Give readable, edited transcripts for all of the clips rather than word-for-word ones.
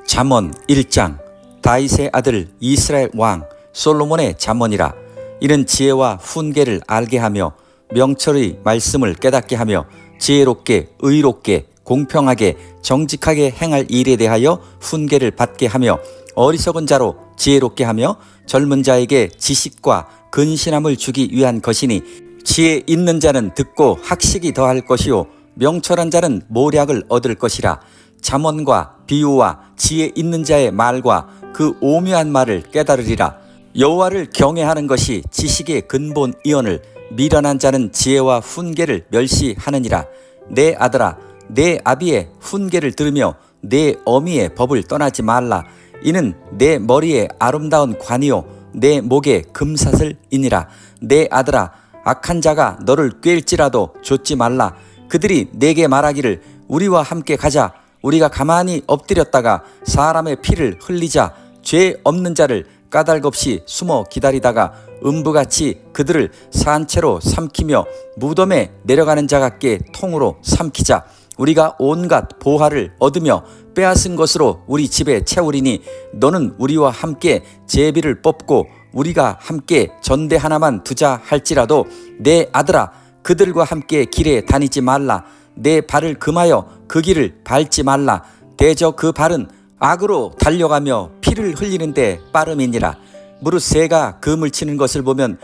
잠언 1장. 다윗의 아들 이스라엘 왕 솔로몬의 잠언이라. 이는 지혜와 훈계를 알게 하며 명철의 말씀을 깨닫게 하며 지혜롭게 의롭게 공평하게 정직하게 행할 일에 대하여 훈계를 받게 하며 어리석은 자로 지혜롭게 하며 젊은 자에게 지식과 근신함을 주기 위한 것이니, 지혜 있는 자는 듣고 학식이 더할 것이요 명철한 자는 모략을 얻을 것이라. 잠언과 비유와 지혜 있는 자의 말과 그 오묘한 말을 깨달으리라. 여호와를 경외하는 것이 지식의 근본이언을 미련한 자는 지혜와 훈계를 멸시하느니라. 내 아들아, 내 아비의 훈계를 들으며 내 어미의 법을 떠나지 말라. 이는 내 머리에 아름다운 관이요 내 목에 금사슬이니라. 내 아들아, 악한 자가 너를 꾀일지라도 좇지 말라. 그들이 내게 말하기를 우리와 함께 가자. 우리가 가만히 엎드렸다가 사람의 피를 흘리자. 죄 없는 자를 까닭없이 숨어 기다리다가 음부같이 그들을 산채로 삼키며 무덤에 내려가는 자 같게 통으로 삼키자. 우리가 온갖 보화를 얻으며 빼앗은 것으로 우리 집에 채우리니, 너는 우리와 함께 제비를 뽑고 우리가 함께 전대 하나만 두자 할지라도 내 아들아, 그들과 함께 길에 다니지 말라. 내 발을 금하여 그 길을 밟지 말라. 대저 그 발은 악으로 달려가며 피를 흘리는데 빠름이니라. 무릇 새가 금을 치는 것을 보면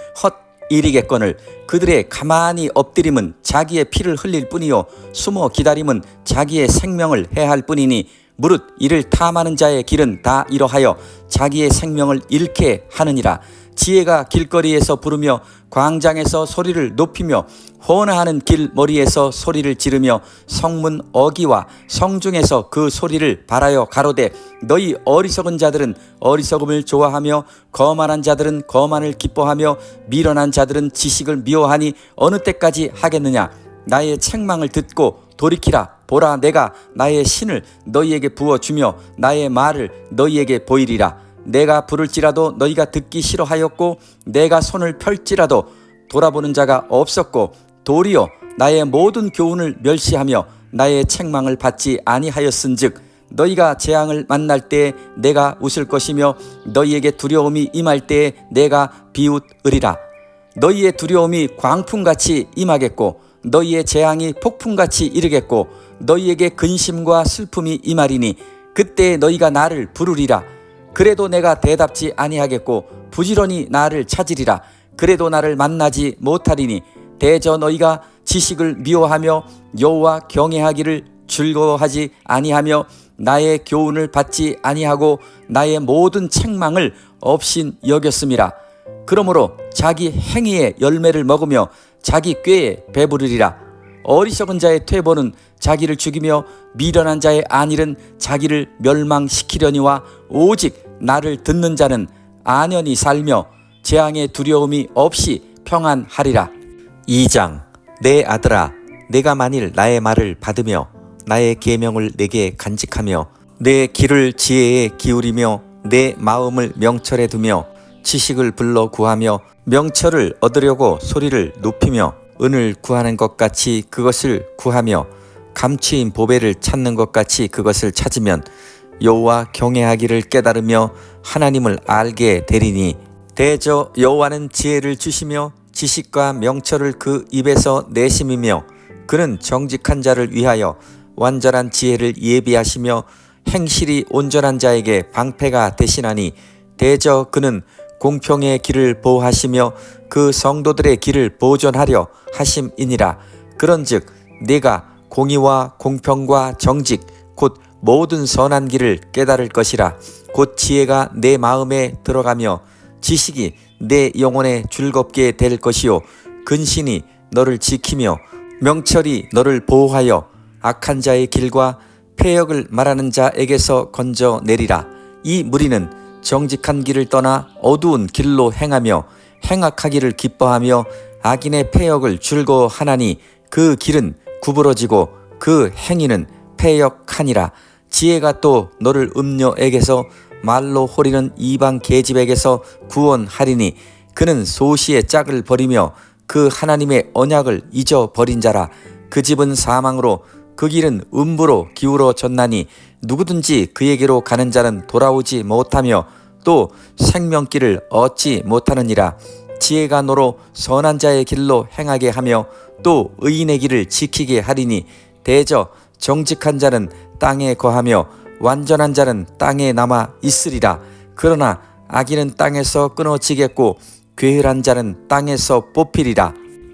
헛일이겠거늘 그들의 가만히 엎드림은 자기의 피를 흘릴 뿐이요 숨어 기다림은 자기의 생명을 해할 뿐이니, 무릇 이를 탐하는 자의 길은 다 이러하여 자기의 생명을 잃게 하느니라. 지혜가 길거리에서 부르며 광장에서 소리를 높이며 호언하는 길머리에서 소리를 지르며 성문 어기와 성중에서 그 소리를 발하여 가로되, 너희 어리석은 자들은 어리석음을 좋아하며 거만한 자들은 거만을 기뻐하며 미련한 자들은 지식을 미워하니 어느 때까지 하겠느냐. 나의 책망을 듣고 돌이키라. 보라, 내가 나의 신을 너희에게 부어주며 나의 말을 너희에게 보이리라. 내가 부를지라도 너희가 듣기 싫어하였고 내가 손을 펼지라도 돌아보는 자가 없었고, 도리어 나의 모든 교훈을 멸시하며 나의 책망을 받지 아니하였은즉, 너희가 재앙을 만날 때에 내가 웃을 것이며 너희에게 두려움이 임할 때에 내가 비웃으리라. 너희의 두려움이 광풍같이 임하겠고 너희의 재앙이 폭풍같이 이르겠고 너희에게 근심과 슬픔이 임하리니, 그때 너희가 나를 부르리라. 그래도 내가 대답지 아니하겠고 부지런히 나를 찾으리라. 그래도 나를 만나지 못하리니, 대저 너희가 지식을 미워하며 여호와 경외하기를 즐거워하지 아니하며 나의 교훈을 받지 아니하고 나의 모든 책망을 없인 여겼음이라. 그러므로 자기 행위의 열매를 먹으며 자기 꾀에 배부르리라. 어리석은 자의 퇴보는 자기를 죽이며 미련한 자의 안일은 자기를 멸망시키려니와 오직 나를 듣는 자는 안연히 살며 재앙의 두려움이 없이 평안하리라. 2장. 내 아들아, 내가 만일 나의 말을 받으며 나의 계명을 내게 간직하며 내 귀를 지혜에 기울이며 내 마음을 명철에 두며 지식을 불러 구하며 명철을 얻으려고 소리를 높이며 은을 구하는 것 같이 그것을 구하며 감추인 보배를 찾는 것 같이 그것을 찾으면 여호와 경외하기를 깨달으며 하나님을 알게 되리니, 대저 여호와는 지혜를 주시며 지식과 명철을 그 입에서 내심이며 그는 정직한 자를 위하여 완전한 지혜를 예비하시며 행실이 온전한 자에게 방패가 되시나니, 대저 그는 공평의 길을 보호하시며 그 성도들의 길을 보존하려 하심이니라. 그런즉 내가 공의와 공평과 정직 곧 모든 선한 길을 깨달을 것이라. 곧 지혜가 내 마음에 들어가며 지식이 내 영혼에 즐겁게 될 것이요 근신이 너를 지키며 명철이 너를 보호하여 악한 자의 길과 패역을 말하는 자에게서 건져내리라. 이 무리는 정직한 길을 떠나 어두운 길로 행하며 행악하기를 기뻐하며 악인의 패역을 즐거워하나니, 그 길은 구부러지고 그 행위는 패역하니라. 지혜가 또 너를 음녀에게서 말로 호리는 이방 계집에게서 구원하리니, 그는 소시의 짝을 버리며 그 하나님의 언약을 잊어버린 자라. 그 집은 사망으로 그 길은 음부로 기울어졌나니 누구든지 그에게로 가는 자는 돌아오지 못하며 또 생명길을 얻지 못하느니라. 지혜가 너로 선한 자의 길로 행하게 하며 또 의인의 길을 지키게 하리니 대저 정직한 자는 땅에 거하며 완전한 자는 땅에 남아 있으리라. 그러나 악인은 땅에서 끊어지겠고 괴혈한 자는 땅에서 뽑히리라.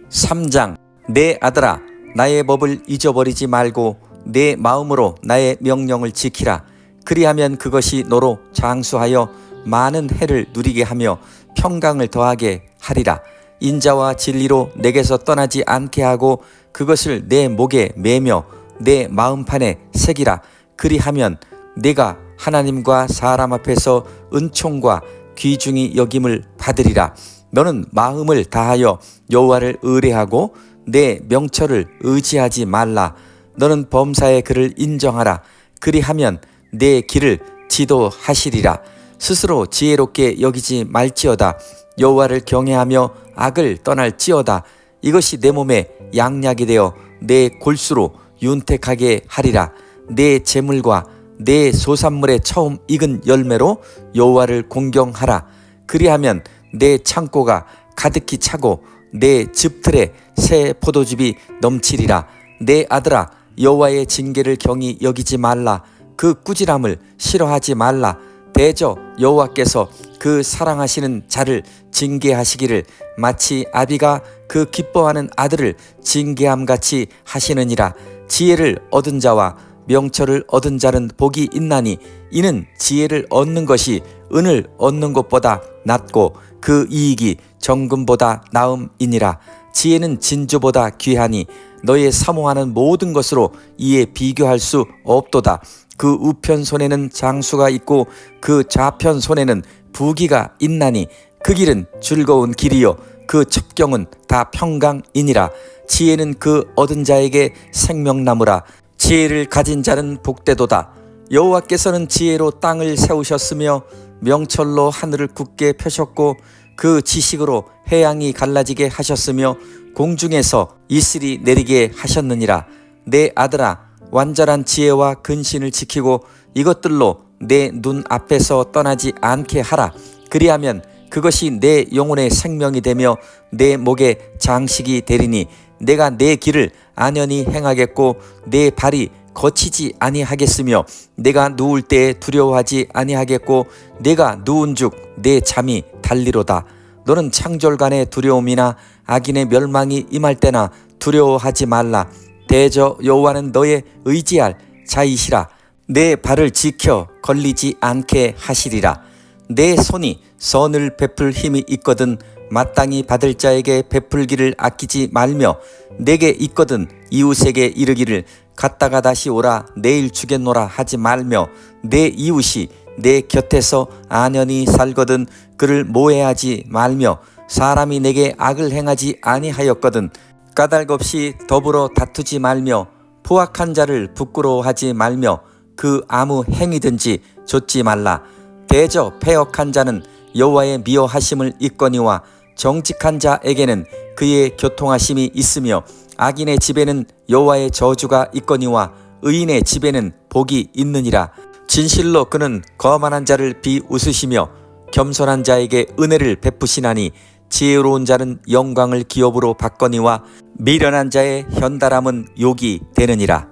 3장. 내 아들아, 나의 법을 잊어버리지 말고 내 마음으로 나의 명령을 지키라. 그리하면 그것이 너로 장수하여 많은 해를 누리게 하며 평강을 더하게 하리라. 인자와 진리로 내게서 떠나지 않게 하고 그것을 내 목에 매며 내 마음판에 새기라. 그리하면 내가 하나님과 사람 앞에서 은총과 귀중히 여김을 받으리라. 너는 마음을 다하여 여호와를 의뢰하고 내 명철을 의지하지 말라. 너는 범사의 그를 인정하라. 그리하면 내 길을 지도하시리라. 스스로 지혜롭게 여기지 말지어다. 여호와를 경외하며 악을 떠날지어다. 이것이 내 몸에 양약이 되어 내 골수로 윤택하게 하리라. 내 재물과 내 소산물의 처음 익은 열매로 여호와를 공경하라. 그리하면 내 창고가 가득히 차고 내 즙틀에 새 포도즙이 넘치리라. 내 아들아, 여호와의 징계를 경히 여기지 말라. 그 꾸지람을 싫어하지 말라. 대저 여호와께서 그 사랑하시는 자를 징계하시기를 마치 아비가 그 기뻐하는 아들을 징계함같이 하시느니라. 지혜를 얻은 자와 명철을 얻은 자는 복이 있나니 이는 지혜를 얻는 것이 은을 얻는 것보다 낫고 그 이익이 정금보다 나음이니라. 지혜는 진주보다 귀하니 너의 사모하는 모든 것으로 이에 비교할 수 없도다. 그 우편 손에는 장수가 있고 그 좌편 손에는 부귀가 있나니 그 길은 즐거운 길이요 그 첩경은 다 평강이니라. 지혜는 그 얻은 자에게 생명나무라. 지혜를 가진 자는 복되도다. 여호와께서는 지혜로 땅을 세우셨으며 명철로 하늘을 굳게 펴셨고 그 지식으로 해양이 갈라지게 하셨으며 공중에서 이슬이 내리게 하셨느니라. 내 아들아, 완전한 지혜와 근신을 지키고 이것들로 내 눈 앞에서 떠나지 않게 하라. 그리하면 그것이 내 영혼의 생명이 되며 내 목의 장식이 되리니 내가 내 길을 안연히 행하겠고 내 발이 거치지 아니하겠으며 내가 누울 때에 두려워하지 아니하겠고 내가 누운즉 내 잠이 달리로다. 너는 창졸간의 두려움이나 악인의 멸망이 임할 때나 두려워하지 말라. 대저 여호와는 너의 의지할 자이시라. 내 발을 지켜 걸리지 않게 하시리라. 내 손이 선을 베풀 힘이 있거든 마땅히 받을 자에게 베풀기를 아끼지 말며 내게 있거든 이웃에게 이르기를 갔다가 다시 오라 내일 주겠노라 하지 말며 내 이웃이 내 곁에서 안연히 살거든 그를 모해하지 말며 사람이 내게 악을 행하지 아니하였거든 까닭 없이 더불어 다투지 말며 포악한 자를 부끄러워하지 말며 그 아무 행위든지 좇지 말라. 대저 패역한 자는 여호와의 미워하심을 입거니와 정직한 자에게는 그의 교통하심이 있으며 악인의 집에는 여호와의 저주가 있거니와 의인의 집에는 복이 있느니라. 진실로 그는 거만한 자를 비웃으시며 겸손한 자에게 은혜를 베푸시나니 지혜로운 자는 영광을 기업으로 받거니와 미련한 자의 현달함은 욕이 되느니라.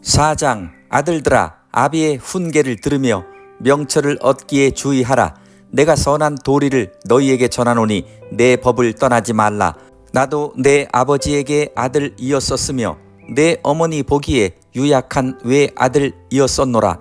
4장. 아들들아, 아비의 훈계를 들으며 명철을 얻기에 주의하라. 내가 선한 도리를 너희에게 전하노니 내 법을 떠나지 말라. 나도 내 아버지에게 아들이었었으며 내 어머니 보기에 유약한 외아들이었었노라.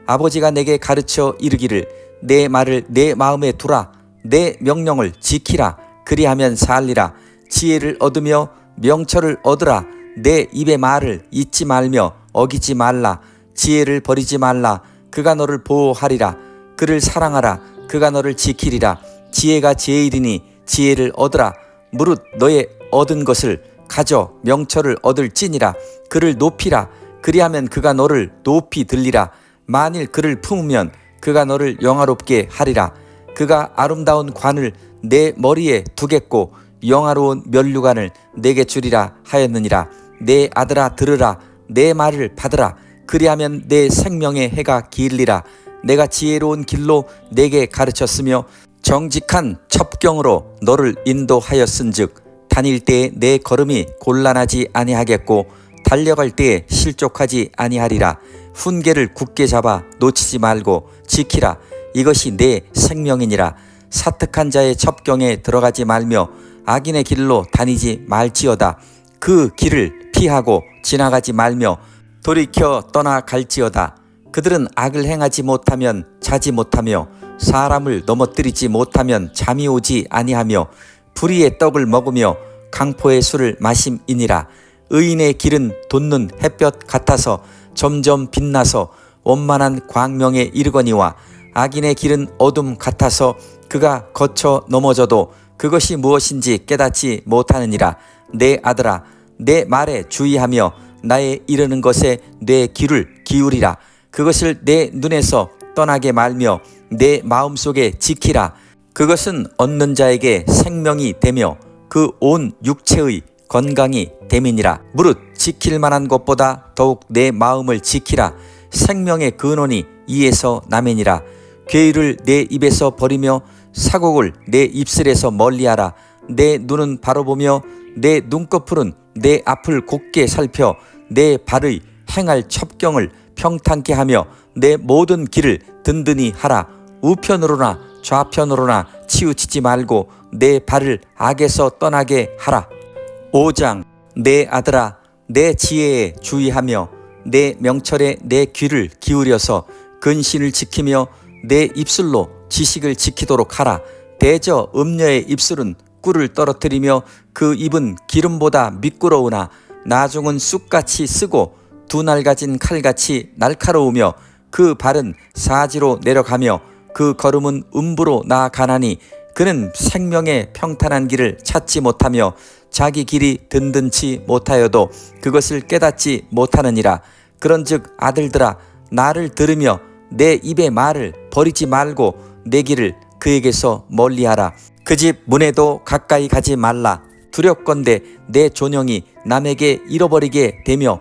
아버지가 내게 가르쳐 이르기를 내 말을 내 마음에 두라. 내 명령을 지키라. 그리하면 살리라. 지혜를 얻으며 명철을 얻으라. 내 입의 말을 잊지 말며 어기지 말라. 지혜를 버리지 말라. 그가 너를 보호하리라. 그를 사랑하라. 그가 너를 지키리라. 지혜가 제일이니 지혜를 얻으라. 무릇 너의 얻은 것을 가져 명철을 얻을지니라. 그를 높이라. 그리하면 그가 너를 높이 들리라. 만일 그를 품으면 그가 너를 영화롭게 하리라. 그가 아름다운 관을 내 머리에 두겠고 영화로운 면류관을 내게 주리라 하였느니라. 내 아들아 들으라. 내 말을 받으라. 그리하면 내 생명의 해가 길리라. 내가 지혜로운 길로 내게 가르쳤으며 정직한 첩경으로 너를 인도하였은즉 다닐 때에 내 걸음이 곤란하지 아니하겠고 달려갈 때에 실족하지 아니하리라. 훈계를 굳게 잡아 놓치지 말고 지키라. 이것이 내 생명이니라. 사특한 자의 첩경에 들어가지 말며 악인의 길로 다니지 말지어다. 그 길을 피하고 지나가지 말며 돌이켜 떠나갈지어다. 그들은 악을 행하지 못하면 자지 못하며 사람을 넘어뜨리지 못하면 잠이 오지 아니하며 불의의 떡을 먹으며 강포의 술을 마심이니라. 의인의 길은 돋는 햇볕 같아서 점점 빛나서 원만한 광명에 이르거니와 악인의 길은 어둠 같아서 그가 거쳐 넘어져도 그것이 무엇인지 깨닫지 못하느니라. 내 아들아, 내 말에 주의하며 나의 이르는 것에 내 귀를 기울이라. 그것을 내 눈에서 떠나게 말며 내 마음속에 지키라. 그것은 얻는 자에게 생명이 되며 그 온 육체의 건강이 됨이니라. 무릇 지킬 만한 것보다 더욱 내 마음을 지키라. 생명의 근원이 이에서 나매니라. 괴의를 내 입에서 버리며 사곡을 내 입술에서 멀리하라. 내 눈은 바로 보며 내 눈꺼풀은 내 앞을 곱게 살펴 내 발의 행할 첩경을 평탄케 하며 내 모든 길을 든든히 하라. 우편으로나 좌편으로나 치우치지 말고 내 발을 악에서 떠나게 하라. 5장. 내 아들아, 내 지혜에 주의하며 내 명철에 내 귀를 기울여서 근신을 지키며 내 입술로 지식을 지키도록 하라. 대저 음녀의 입술은 꿀을 떨어뜨리며 그 입은 기름보다 미끄러우나 나중은 쑥같이 쓰고 두 날 가진 칼같이 날카로우며 그 발은 사지로 내려가며 그 걸음은 음부로 나아가나니 그는 생명의 평탄한 길을 찾지 못하며 자기 길이 든든치 못하여도 그것을 깨닫지 못하느니라. 그런즉 아들들아, 나를 들으며 내 입의 말을 버리지 말고 내 길을 그에게서 멀리하라. 그 집 문에도 가까이 가지 말라. 두렵건대 내 존영이 남에게 잃어버리게 되며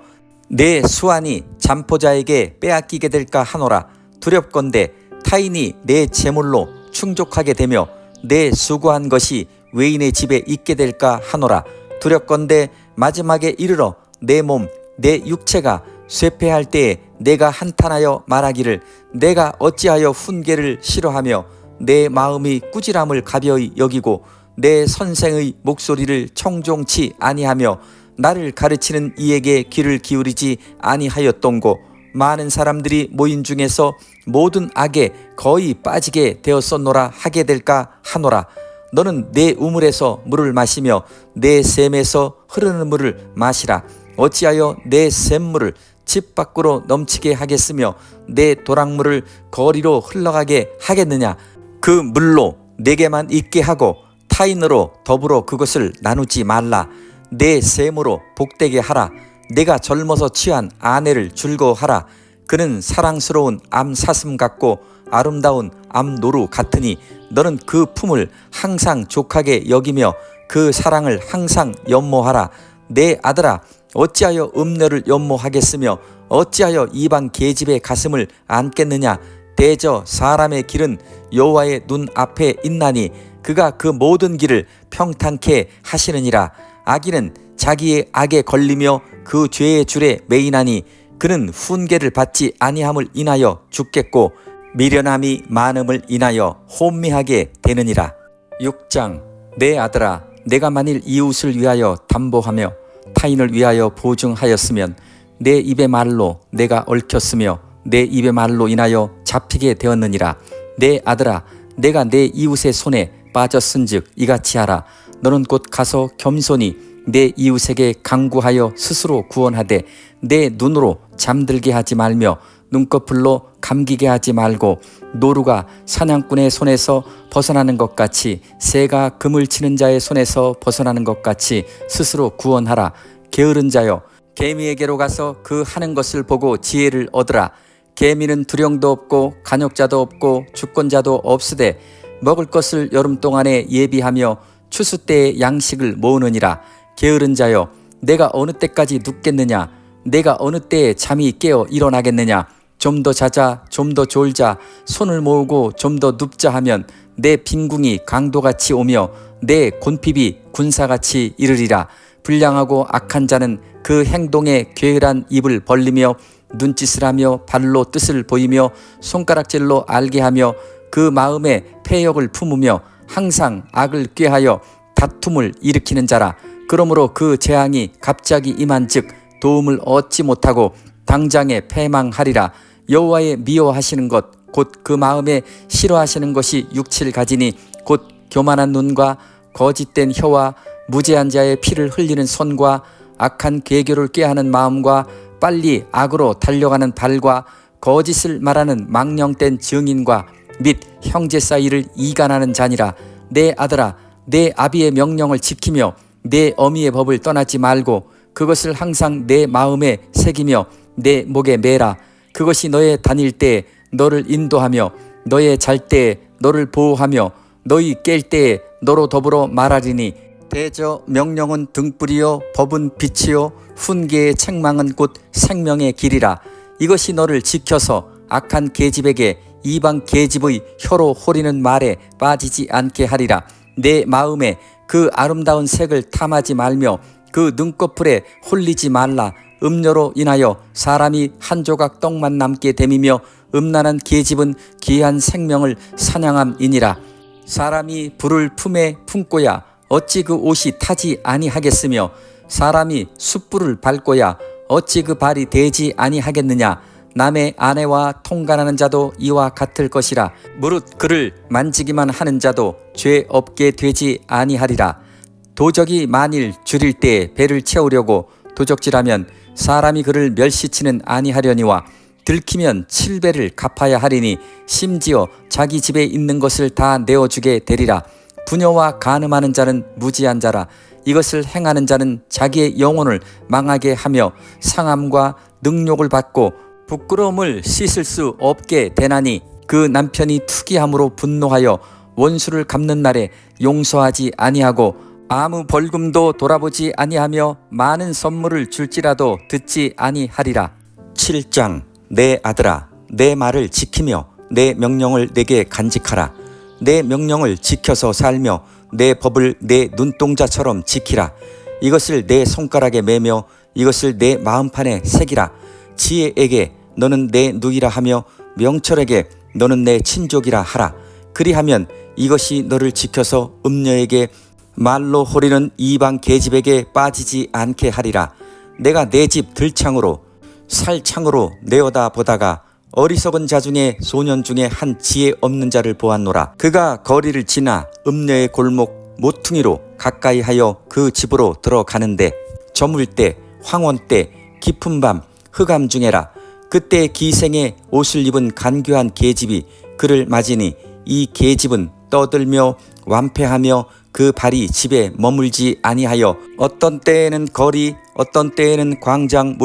내 수완이 잠포자에게 빼앗기게 될까 하노라. 두렵건대 타인이 내 재물로 충족하게 되며 내 수고한 것이 외인의 집에 있게 될까 하노라. 두렵건대 마지막에 이르러 내 몸, 내 육체가 쇠폐할 때에 내가 한탄하여 말하기를 내가 어찌하여 훈계를 싫어하며 내 마음이 꾸지람을 가벼이 여기고 내 선생의 목소리를 청종치 아니하며 나를 가르치는 이에게 귀를 기울이지 아니하였던고. 많은 사람들이 모인 중에서 모든 악에 거의 빠지게 되었었노라 하게 될까 하노라. 너는 내 우물에서 물을 마시며 내 샘에서 흐르는 물을 마시라. 어찌하여 내 샘물을 집 밖으로 넘치게 하겠으며 내 도랑물을 거리로 흘러가게 하겠느냐. 그 물로 내게만 있게 하고 타인으로 더불어 그것을 나누지 말라. 내 샘으로 복되게 하라. 내가 젊어서 취한 아내를 즐거워하라. 그는 사랑스러운 암사슴 같고 아름다운 암노루 같으니 너는 그 품을 항상 족하게 여기며 그 사랑을 항상 연모하라. 내 아들아, 어찌하여 음녀를 연모하겠으며 어찌하여 이방 계집의 가슴을 안겠느냐. 대저 사람의 길은 여호와의 눈 앞에 있나니 그가 그 모든 길을 평탄케 하시느니라. 악인은 자기의 악에 걸리며 그 죄의 줄에 매이나니 그는 훈계를 받지 아니함을 인하여 죽겠고 미련함이 많음을 인하여 혼미하게 되느니라. 6장. 내 아들아, 내가 만일 이웃을 위하여 담보하며 타인을 위하여 보증하였으면 내 입의 말로 내가 얽혔으며 내 입의 말로 인하여 잡히게 되었느니라. 내 아들아, 내가 내 이웃의 손에 빠졌은즉 이같이 하라. 너는 곧 가서 겸손히 내 이웃에게 강구하여 스스로 구원하되 내 눈으로 잠들게 하지 말며 눈꺼풀로 감기게 하지 말고 노루가 사냥꾼의 손에서 벗어나는 것 같이 새가 금을 치는 자의 손에서 벗어나는 것 같이 스스로 구원하라. 게으른 자여, 개미에게로 가서 그 하는 것을 보고 지혜를 얻으라. 개미는 두령도 없고 간역자도 없고 주권자도 없으되 먹을 것을 여름 동안에 예비하며 추수 때에 양식을 모으느니라. 게으른 자여, 내가 어느 때까지 눕겠느냐. 내가 어느 때에 잠이 깨어 일어나겠느냐. 좀 더 자자, 좀 더 졸자, 손을 모으고 좀 더 눕자 하면 내 빈궁이 강도같이 오며 내 곤핍이 군사같이 이르리라. 불량하고 악한 자는 그 행동에 게으란 입을 벌리며 눈짓을 하며 발로 뜻을 보이며 손가락질로 알게 하며 그 마음에 패역을 품으며 항상 악을 꾀하여 다툼을 일으키는 자라. 그러므로 그 재앙이 갑자기 임한즉 도움을 얻지 못하고 당장에 패망하리라. 여호와의 미워하시는 것 곧 그 마음에 싫어하시는 것이 육칠 가지니 곧 교만한 눈과 거짓된 혀와 무죄한 자의 피를 흘리는 손과 악한 계교를 꾀하는 마음과 빨리 악으로 달려가는 발과 거짓을 말하는 망령된 증인과 및 형제 사이를 이간하는 자니라. 내 아들아, 내 아비의 명령을 지키며 내 어미의 법을 떠나지 말고 그것을 항상 내 마음에 새기며 내 목에 매라. 그것이 너의 다닐 때에 너를 인도하며 너의 잘 때에 너를 보호하며 너희 깰 때에 너로 더불어 말하리니 대저 명령은 등불이요 법은 빛이요 훈계의 책망은 곧 생명의 길이라. 이것이 너를 지켜서 악한 계집에게 이방 계집의 혀로 호리는 말에 빠지지 않게 하리라. 내 마음에 그 아름다운 색을 탐하지 말며 그 눈꺼풀에 홀리지 말라. 음료로 인하여 사람이 한 조각 떡만 남게 됨이며 음란한 계집은 귀한 생명을 사냥함이니라. 사람이 불을 품에 품고야 어찌 그 옷이 타지 아니하겠으며 사람이 숯불을 밟고야 어찌 그 발이 되지 아니하겠느냐. 남의 아내와 통간하는 자도 이와 같을 것이라. 무릇 그를 만지기만 하는 자도 죄 없게 되지 아니하리라. 도적이 만일 줄일 때에 배를 채우려고 도적질하면 사람이 그를 멸시치는 아니하려니와 들키면 7배를 갚아야 하리니 심지어 자기 집에 있는 것을 다 내어주게 되리라. 부녀와 간음하는 자는 무지한 자라. 이것을 행하는 자는 자기의 영혼을 망하게 하며 상함과 능욕을 받고 부끄러움을 씻을 수 없게 되나니 그 남편이 투기함으로 분노하여 원수를 갚는 날에 용서하지 아니하고 아무 벌금도 돌아보지 아니하며 많은 선물을 줄지라도 듣지 아니하리라. 7장 내 아들아, 내 말을 지키며 내 명령을 내게 간직하라. 내 명령을 지켜서 살며 내 법을 내 눈동자처럼 지키라. 이것을 내 손가락에 매며 이것을 내 마음판에 새기라. 지혜에게 너는 내 누이라 하며 명철에게 너는 내 친족이라 하라. 그리하면 이것이 너를 지켜서 음녀에게 말로 호리는 이방 계집에게 빠지지 않게 하리라. 내가 내 집 들창으로 살창으로 내어다 보다가 어리석은 자 중에 소년 중에 한 지혜 없는 자를 보았노라. 그가 거리를 지나 음녀의 골목 모퉁이로 가까이 하여 그 집으로 들어가는데 저물 때 황혼 때 깊은 밤 흑암 중에라. 그때 기생의 옷을 입은 간교한 계집이 그를 맞으니 이 계집은 떠들며 완패하며 그 발이 집에 머물지 아니하여 어떤 때에는 거리 어떤 때에는 광장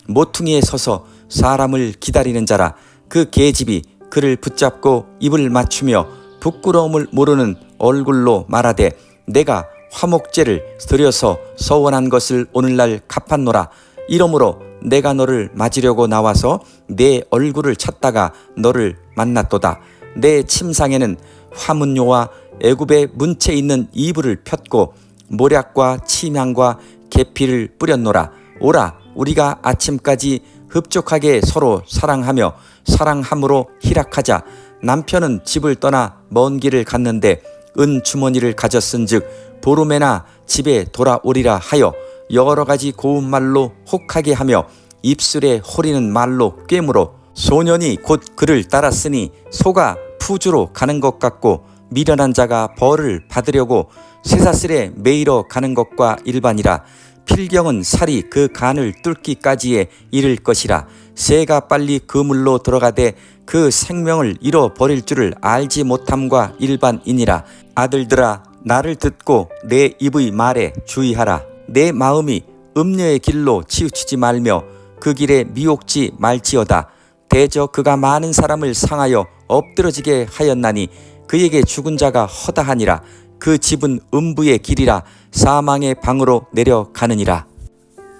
모퉁이에 서서 사람을 기다리는 자라. 그 계집이 그를 붙잡고 입을 맞추며 부끄러움을 모르는 얼굴로 말하되 내가 화목제를 드려서 서원한 것을 오늘날 갚았노라. 이러므로 내가 너를 맞으려고 나와서 내 얼굴을 찾다가 너를 만났도다. 내 침상에는 화문요와 애굽의 문채 있는 이불을 폈고 모략과 침향과 계피를 뿌렸노라. 오라 우리가 아침까지 흡족하게 서로 사랑하며 사랑함으로 희락하자. 남편은 집을 떠나 먼 길을 갔는데 은 주머니를 가졌은즉 보름에나 집에 돌아오리라 하여 여러 가지 고운 말로 혹하게 하며 입술에 호리는 말로 꿰물어 소년이 곧 그를 따랐으니 소가 푸주로 가는 것 같고 미련한 자가 벌을 받으려고 쇠사슬에 매이러 가는 것과 일반이라. 필경은 살이 그 간을 뚫기까지에 이를 것이라. 새가 빨리 그물로 들어가되 그 생명을 잃어버릴 줄을 알지 못함과 일반이니라. 아들들아 나를 듣고 내 입의 말에 주의하라. 내 마음이 음녀의 길로 치우치지 말며 그 길에 미혹지 말지어다. 대저 그가 많은 사람을 상하여 엎드러지게 하였나니 그에게 죽은 자가 허다하니라. 그 집은 음부의 길이라 사망의 방으로 내려가느니라.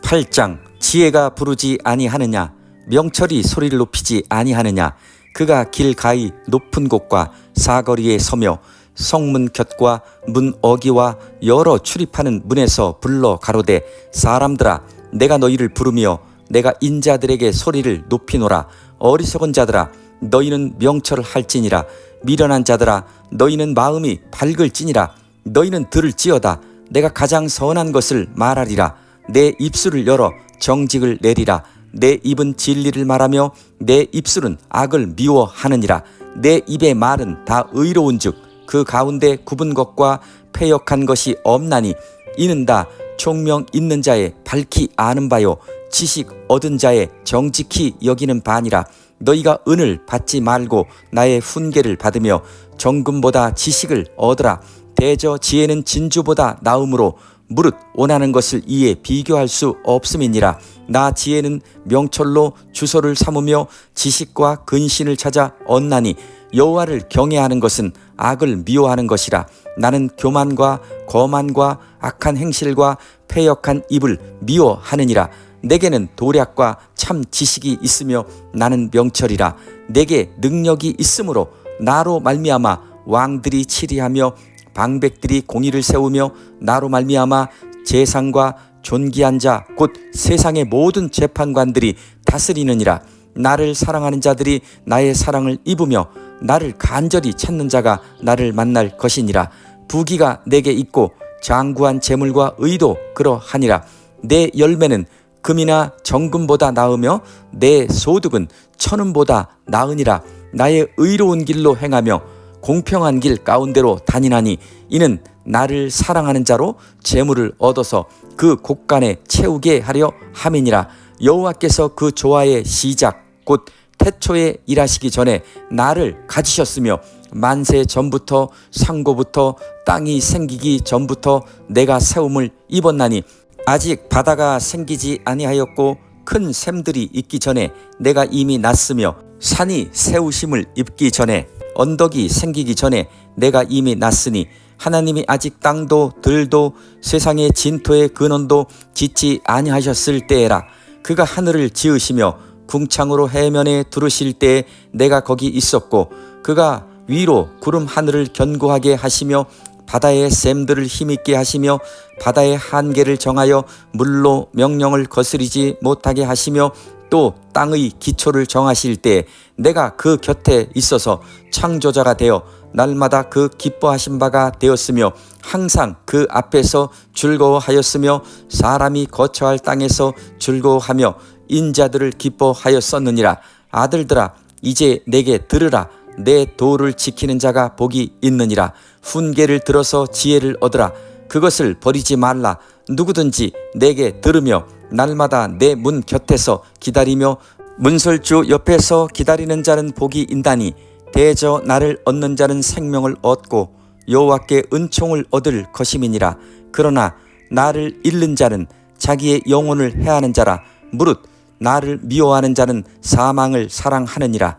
8장 지혜가 부르지 아니하느냐? 명철이 소리를 높이지 아니하느냐? 그가 길 가히 높은 곳과 사거리에 서며 성문 곁과 문 어기와 여러 출입하는 문에서 불러 가로되 사람들아 내가 너희를 부르며 내가 인자들에게 소리를 높이노라. 어리석은 자들아 너희는 명철을 할지니라. 미련한 자들아 너희는 마음이 밝을지니라. 너희는 들을지어다. 내가 가장 선한 것을 말하리라. 내 입술을 열어 정직을 내리라. 내 입은 진리를 말하며 내 입술은 악을 미워하느니라. 내 입의 말은 다 의로운즉 그 가운데 굽은 것과 패역한 것이 없나니 이는 다 총명 있는 자의 밝히 아는 바요 지식 얻은 자의 정직히 여기는 바니라. 너희가 은을 받지 말고 나의 훈계를 받으며 정금보다 지식을 얻으라. 대저 지혜는 진주보다 나음으로 무릇 원하는 것을 이에 비교할 수 없음이니라. 나 지혜는 명철로 주소를 삼으며 지식과 근신을 찾아 얻나니 여호와를 경외하는 것은 악을 미워하는 것이라. 나는 교만과 거만과 악한 행실과 패역한 입을 미워하느니라. 내게는 도략과 참 지식이 있으며 나는 명철이라. 내게 능력이 있으므로 나로 말미암아 왕들이 치리하며 방백들이 공의를 세우며 나로 말미암아 재상과 존귀한 자 곧 세상의 모든 재판관들이 다스리느니라. 나를 사랑하는 자들이 나의 사랑을 입으며 나를 간절히 찾는 자가 나를 만날 것이니라. 부귀가 내게 있고 장구한 재물과 의도 그러하니라. 내 열매는 금이나 정금보다 나으며 내 소득은 천은보다 나으니라. 나의 의로운 길로 행하며 공평한 길 가운데로 다니나니 이는 나를 사랑하는 자로 재물을 얻어서 그 곳간에 채우게 하려 함이니라. 여호와께서 그 조화의 시작 곧 태초에 일하시기 전에 나를 가지셨으며 만세 전부터 상고부터 땅이 생기기 전부터 내가 세움을 입었나니 아직 바다가 생기지 아니하였고 큰 샘들이 있기 전에 내가 이미 났으며 산이 세우심을 입기 전에 언덕이 생기기 전에 내가 이미 났으니 하나님이 아직 땅도 들도 세상의 진토의 근원도 짓지 아니하셨을 때에라. 그가 하늘을 지으시며 궁창으로 해면에 두르실 때에 내가 거기 있었고 그가 위로 구름 하늘을 견고하게 하시며 바다의 샘들을 힘있게 하시며 바다의 한계를 정하여 물로 명령을 거스리지 못하게 하시며 또 땅의 기초를 정하실 때 내가 그 곁에 있어서 창조자가 되어 날마다 그 기뻐하신 바가 되었으며 항상 그 앞에서 즐거워하였으며 사람이 거처할 땅에서 즐거워하며 인자들을 기뻐하였었느니라. 아들들아 이제 내게 들으라. 내 도를 지키는 자가 복이 있느니라. 훈계를 들어서 지혜를 얻으라. 그것을 버리지 말라. 누구든지 내게 들으며 날마다 내 문 곁에서 기다리며 문설주 옆에서 기다리는 자는 복이 있다니 대저 나를 얻는 자는 생명을 얻고 여호와께 은총을 얻을 것임이니라. 그러나 나를 잃는 자는 자기의 영혼을 해하는 자라. 무릇 나를 미워하는 자는 사망을 사랑하느니라.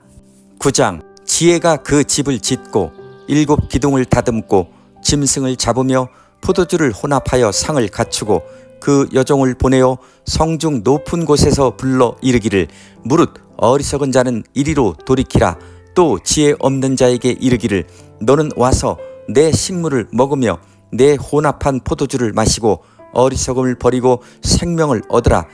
9장 지혜가 그 집을 짓고 7 기둥을 다듬고 짐승을 잡으며 포도주를 혼합하여 상을 갖추고 그 여종을 보내어 성중 높은 곳에서 불러 이르기를 무릇 어리석은 자는 이리로 돌이키라. 또 지혜 없는 자에게 이르기를 너는 와서 내 식물을 먹으며 내 혼합한 포도주를 마시고 어리석음을 버리고 생명을 얻으라.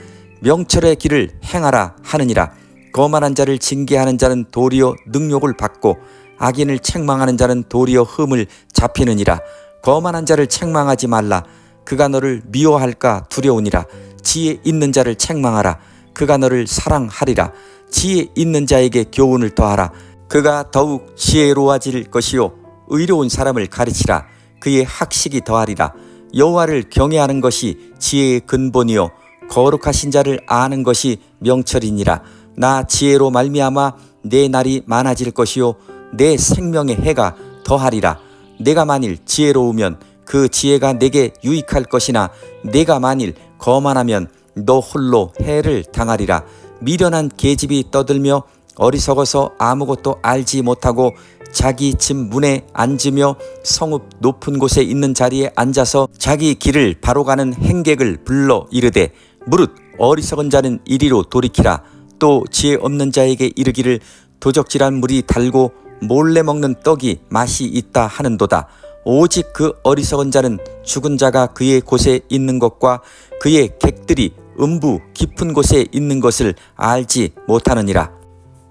명철의 길을 행하라 하느니라. 거만한 자를 징계하는 자는 도리어 능욕을 받고 악인을 책망하는 자는 도리어 흠을 잡히느니라. 거만한 자를 책망하지 말라. 그가 너를 미워할까 두려우니라. 지혜 있는 자를 책망하라. 그가 너를 사랑하리라. 지혜 있는 자에게 교훈을 더하라. 그가 더욱 지혜로워질 것이요 의로운 사람을 가르치라. 그의 학식이 더하리라. 여호와를 경외하는 것이 지혜의 근본이요 거룩하신 자를 아는 것이 명철이니라. 나 지혜로 말미암아 내 날이 많아질 것이요 내 생명의 해가 더하리라. 내가 만일 지혜로우면 그 지혜가 내게 유익할 것이나 내가 만일 거만하면 너 홀로 해를 당하리라. 미련한 계집이 떠들며 어리석어서 아무것도 알지 못하고 자기 집 문에 앉으며 성읍 높은 곳에 있는 자리에 앉아서 자기 길을 바로 가는 행객을 불러 이르되 무릇 어리석은 자는 이리로 돌이키라. 또 지혜 없는 자에게 이르기를 도적질한 물이 달고 몰래 먹는 떡이 맛이 있다 하는도다. 오직 그 어리석은 자는 죽은 자가 그의 곳에 있는 것과 그의 객들이 음부 깊은 곳에 있는 것을 알지 못하느니라.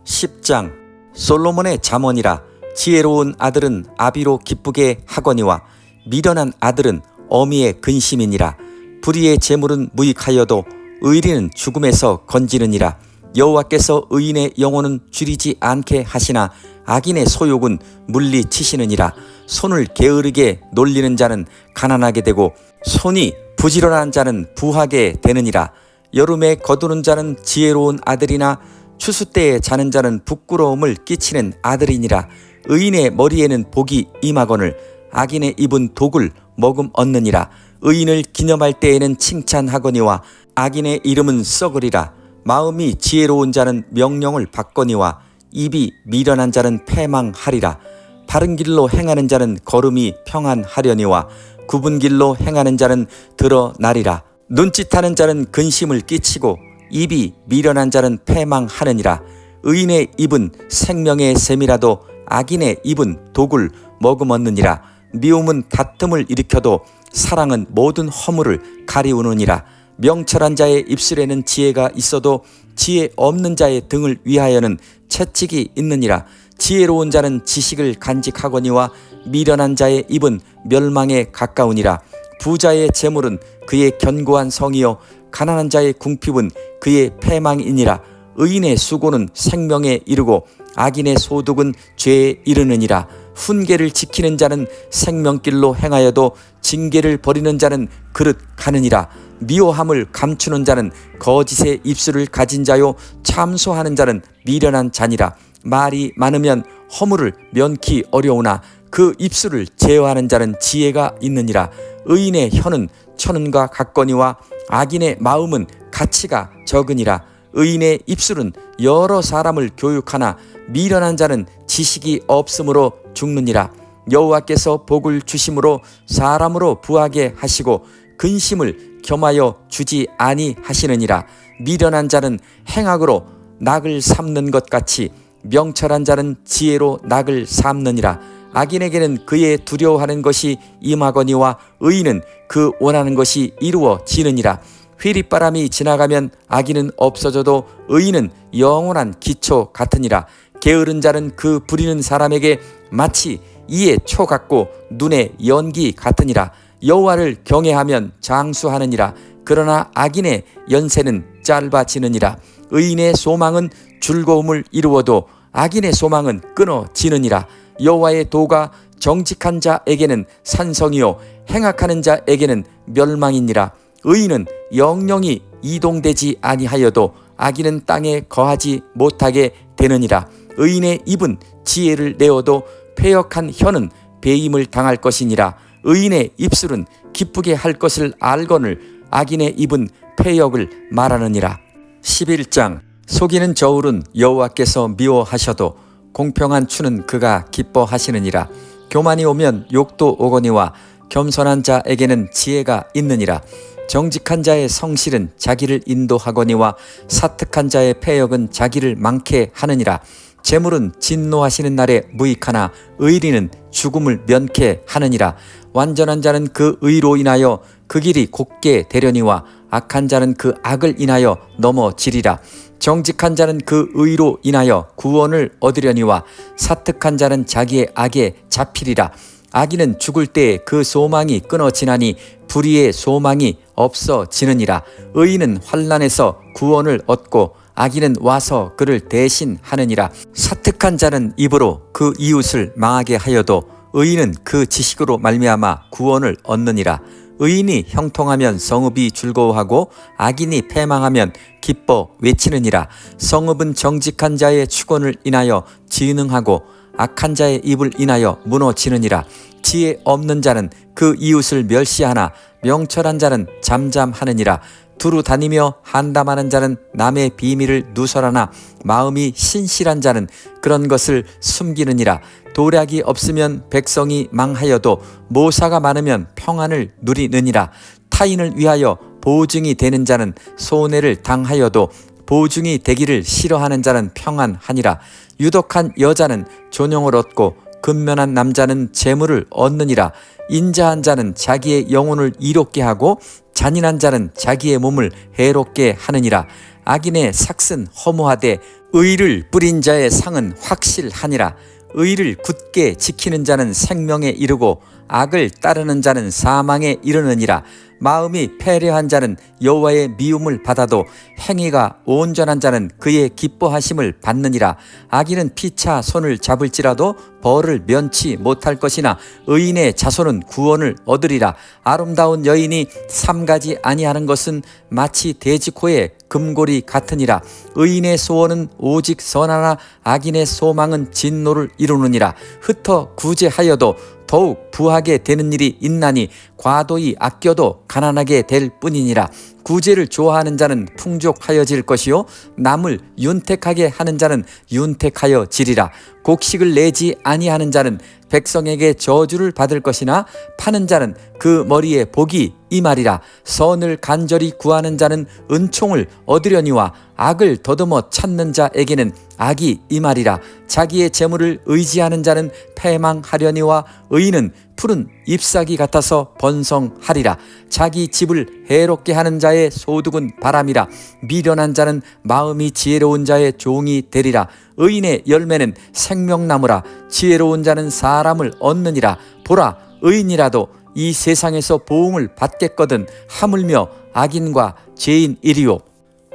10장. 솔로몬의 잠언이라. 지혜로운 아들은 아비로 기쁘게 하거니와 미련한 아들은 어미의 근심이니라. 불의의 재물은 무익하여도 의리는 죽음에서 건지느니라. 여호와께서 의인의 영혼은 줄이지 않게 하시나 악인의 소욕은 물리치시느니라. 손을 게으르게 놀리는 자는 가난하게 되고 손이 부지런한 자는 부하게 되느니라. 여름에 거두는 자는 지혜로운 아들이나 추수 때에 자는 자는 부끄러움을 끼치는 아들이니라. 의인의 머리에는 복이 임하거늘 악인의 입은 독을 머금 얻느니라. 의인을 기념할 때에는 칭찬하거니와 악인의 이름은 썩으리라. 마음이 지혜로운 자는 명령을 받거니와 입이 미련한 자는 패망하리라. 바른 길로 행하는 자는 걸음이 평안하려니와 굽은 길로 행하는 자는 드러나리라. 눈짓하는 자는 근심을 끼치고 입이 미련한 자는 패망하느니라. 의인의 입은 생명의 샘이라도 악인의 입은 독을 머금었느니라. 미움은 다툼을 일으켜도 사랑은 모든 허물을 가리우느니라. 명철한 자의 입술에는 지혜가 있어도 지혜 없는 자의 등을 위하여는 채찍이 있느니라. 지혜로운 자는 지식을 간직하거니와 미련한 자의 입은 멸망에 가까우니라. 부자의 재물은 그의 견고한 성이요 가난한 자의 궁핍은 그의 패망이니라. 의인의 수고는 생명에 이르고 악인의 소득은 죄에 이르느니라. 훈계를 지키는 자는 생명길로 행하여도 징계를 버리는 자는 그릇 가느니라. 미워함을 감추는 자는 거짓의 입술을 가진 자요 참소하는 자는 미련한 자니라. 말이 많으면 허물을 면키 어려우나 그 입술을 제어하는 자는 지혜가 있느니라. 의인의 혀는 천은과 같거니와 악인의 마음은 가치가 적으니라. 의인의 입술은 여러 사람을 교육하나 미련한 자는 지식이 없으므로 죽느니라. 여호와께서 복을 주심으로 사람으로 부하게 하시고 근심을 겸하여 주지 아니하시느니라. 미련한 자는 행악으로 낙을 삼는 것 같이 명철한 자는 지혜로 낙을 삼느니라. 악인에게는 그의 두려워하는 것이 임하거니와 의인은 그 원하는 것이 이루어지느니라. 휘릿바람이 지나가면 악인은 없어져도 의인은 영원한 기초 같으니라. 게으른 자는 그 부리는 사람에게 마치 이에 초 같고 눈에 연기 같으니라. 여호와를 경외하면 장수하느니라. 그러나 악인의 연세는 짧아지느니라. 의인의 소망은 즐거움을 이루어도 악인의 소망은 끊어지느니라. 여호와의 도가 정직한 자에게는 산성이요 행악하는 자에게는 멸망이니라. 의인은 영영이 이동되지 아니하여도 악인은 땅에 거하지 못하게 되느니라. 의인의 입은 지혜를 내어도 패역한 혀는 배임을 당할 것이니라. 의인의 입술은 기쁘게 할 것을 알거늘 악인의 입은 패역을 말하느니라. 11장. 속이는 저울은 여호와께서 미워하셔도 공평한 추는 그가 기뻐하시느니라. 교만이 오면 욕도 오거니와 겸손한 자에게는 지혜가 있느니라. 정직한 자의 성실은 자기를 인도하거니와 사특한 자의 패역은 자기를 망케 하느니라. 재물은 진노하시는 날에 무익하나 의리는 죽음을 면케 하느니라. 완전한 자는 그 의로 인하여 그 길이 곧게 되려니와 악한 자는 그 악을 인하여 넘어지리라. 정직한 자는 그 의로 인하여 구원을 얻으려니와 사특한 자는 자기의 악에 잡히리라. 악인은 죽을 때에 그 소망이 끊어지나니 불의의 소망이 없어지느니라. 의인은 환난에서 구원을 얻고 악인은 와서 그를 대신하느니라. 사특한 자는 입으로 그 이웃을 망하게 하여도 의인은 그 지식으로 말미암아 구원을 얻느니라. 의인이 형통하면 성읍이 즐거워하고 악인이 패망하면 기뻐 외치느니라. 성읍은 정직한 자의 축원을 인하여 진흥하고 악한 자의 입을 인하여 무너지느니라. 지혜 없는 자는 그 이웃을 멸시하나 명철한 자는 잠잠하느니라. 두루 다니며 한담하는 자는 남의 비밀을 누설하나 마음이 신실한 자는 그런 것을 숨기느니라. 도략이 없으면 백성이 망하여도 모사가 많으면 평안을 누리느니라. 타인을 위하여 보증이 되는 자는 손해를 당하여도 보증이 되기를 싫어하는 자는 평안하니라. 유독한 여자는 존영을 얻고 근면한 남자는 재물을 얻느니라. 인자한 자는 자기의 영혼을 이롭게 하고 잔인한 자는 자기의 몸을 해롭게 하느니라. 악인의 삭은 허무하되 의를 뿌린 자의 상은 확실하니라. 의를 굳게 지키는 자는 생명에 이르고 악을 따르는 자는 사망에 이르느니라. 마음이 패려한 자는 여호와의 미움을 받아도 행위가 온전한 자는 그의 기뻐하심을 받느니라. 악인은 피차 손을 잡을지라도 벌을 면치 못할 것이나 의인의 자손은 구원을 얻으리라. 아름다운 여인이 삼가지 아니하는 것은 마치 돼지코의 금고리 같으니라. 의인의 소원은 오직 선하나 악인의 소망은 진노를 이루느니라. 흩어 구제하여도 더욱 부하게 되는 일이 있나니 과도히 아껴도 가난하게 될 뿐이니라. 구제를 좋아하는 자는 풍족하여질 것이요 남을 윤택하게 하는 자는 윤택하여지리라. 곡식을 내지 아니하는 자는 백성에게 저주를 받을 것이나 파는 자는 그 머리에 복이 임하리라. 선을 간절히 구하는 자는 은총을 얻으려니와 악을 더듬어 찾는 자에게는 악이 임하리라. 자기의 재물을 의지하는 자는 패망하려니와 의인은 푸른 잎사귀 같아서 번성하리라. 자기 집을 해롭게 하는 자의 소득은 바람이라. 미련한 자는 마음이 지혜로운 자의 종이 되리라. 의인의 열매는 생명나무라. 지혜로운 자는 사람을 얻느니라. 보라, 의인이라도 이 세상에서 보응을 받겠거든 하물며 악인과 죄인이리요.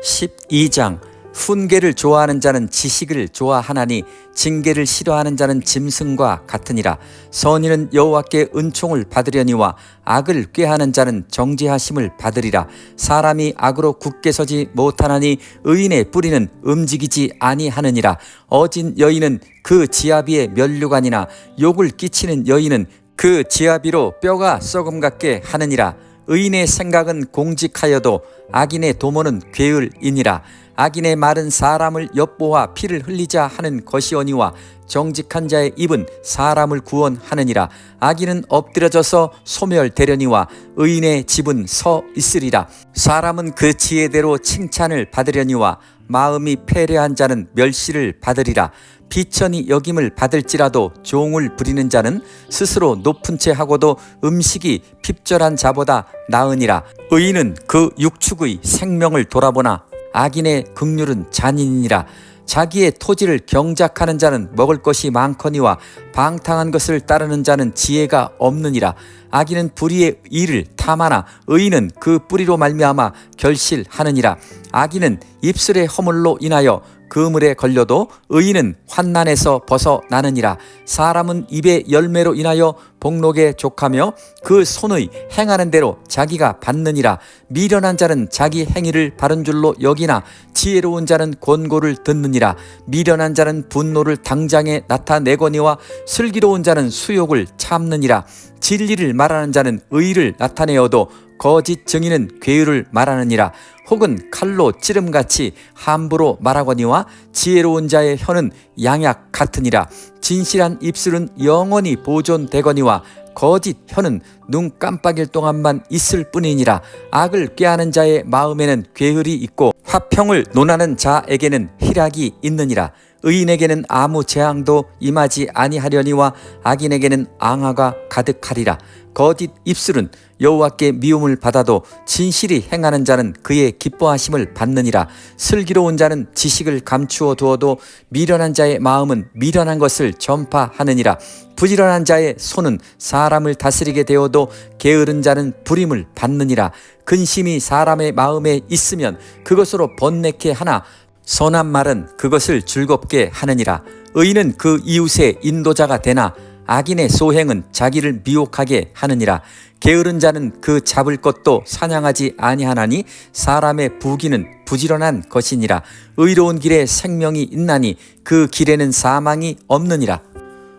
12장. 훈계를 좋아하는 자는 지식을 좋아하나니 징계를 싫어하는 자는 짐승과 같으니라. 선인은 여호와께 은총을 받으려니와 악을 꾀하는 자는 정죄하심을 받으리라. 사람이 악으로 굳게 서지 못하나니 의인의 뿌리는 움직이지 아니하느니라. 어진 여인은 그 지아비의 면류관이나 욕을 끼치는 여인은 그 지아비로 뼈가 썩음 같게 하느니라. 의인의 생각은 공직하여도 악인의 도모는 괴을이니라. 악인의 말은 사람을 엿보아 피를 흘리자 하는 것이오니와 정직한 자의 입은 사람을 구원하느니라. 악인은 엎드려져서 소멸되려니와 의인의 집은 서 있으리라. 사람은 그 지혜대로 칭찬을 받으려니와 마음이 패려한 자는 멸시를 받으리라. 비천이 여김을 받을지라도 종을 부리는 자는 스스로 높은 채 하고도 음식이 핍절한 자보다 나으니라. 의인은 그 육축의 생명을 돌아보나 악인의 긍휼은 잔인이니라. 자기의 토지를 경작하는 자는 먹을 것이 많거니와 방탕한 것을 따르는 자는 지혜가 없느니라. 악인은 불의의 일을 탐하나 의인은 그 뿌리로 말미암아 결실하느니라. 악인은 입술의 허물로 인하여 그물에 걸려도 의인은 환난에서 벗어나느니라. 사람은 입의 열매로 인하여 복록에 족하며 그 손의 행하는 대로 자기가 받느니라. 미련한 자는 자기 행위를 바른 줄로 여기나 지혜로운 자는 권고를 듣느니라. 미련한 자는 분노를 당장에 나타내거니와 슬기로운 자는 수욕을 참느니라. 진리를 말하는 자는 의를 나타내어도 거짓 증인은 괴유를 말하느니라. 혹은 칼로 찌름같이 함부로 말하거니와 지혜로운 자의 혀는 양약 같으니라. 진실한 입술은 영원히 보존되거니와 거짓 혀는 눈 깜빡일 동안만 있을 뿐이니라. 악을 꾀하는 자의 마음에는 괴혈이 있고 화평을 논하는 자에게는 희락이 있느니라. 의인에게는 아무 재앙도 임하지 아니하려니와 악인에게는 앙화가 가득하리라. 거짓 입술은 여호와께 미움을 받아도 진실이 행하는 자는 그의 기뻐하심을 받느니라. 슬기로운 자는 지식을 감추어 두어도 미련한 자의 마음은 미련한 것을 전파하느니라. 부지런한 자의 손은 사람을 다스리게 되어도 게으른 자는 부림을 받느니라. 근심이 사람의 마음에 있으면 그것으로 번뇌케 하나 선한 말은 그것을 즐겁게 하느니라. 의인은 그 이웃의 인도자가 되나 악인의 소행은 자기를 미혹하게 하느니라. 게으른 자는 그 잡을 것도 사냥하지 아니하나니 사람의 부귀는 부지런한 것이니라. 의로운 길에 생명이 있나니 그 길에는 사망이 없느니라.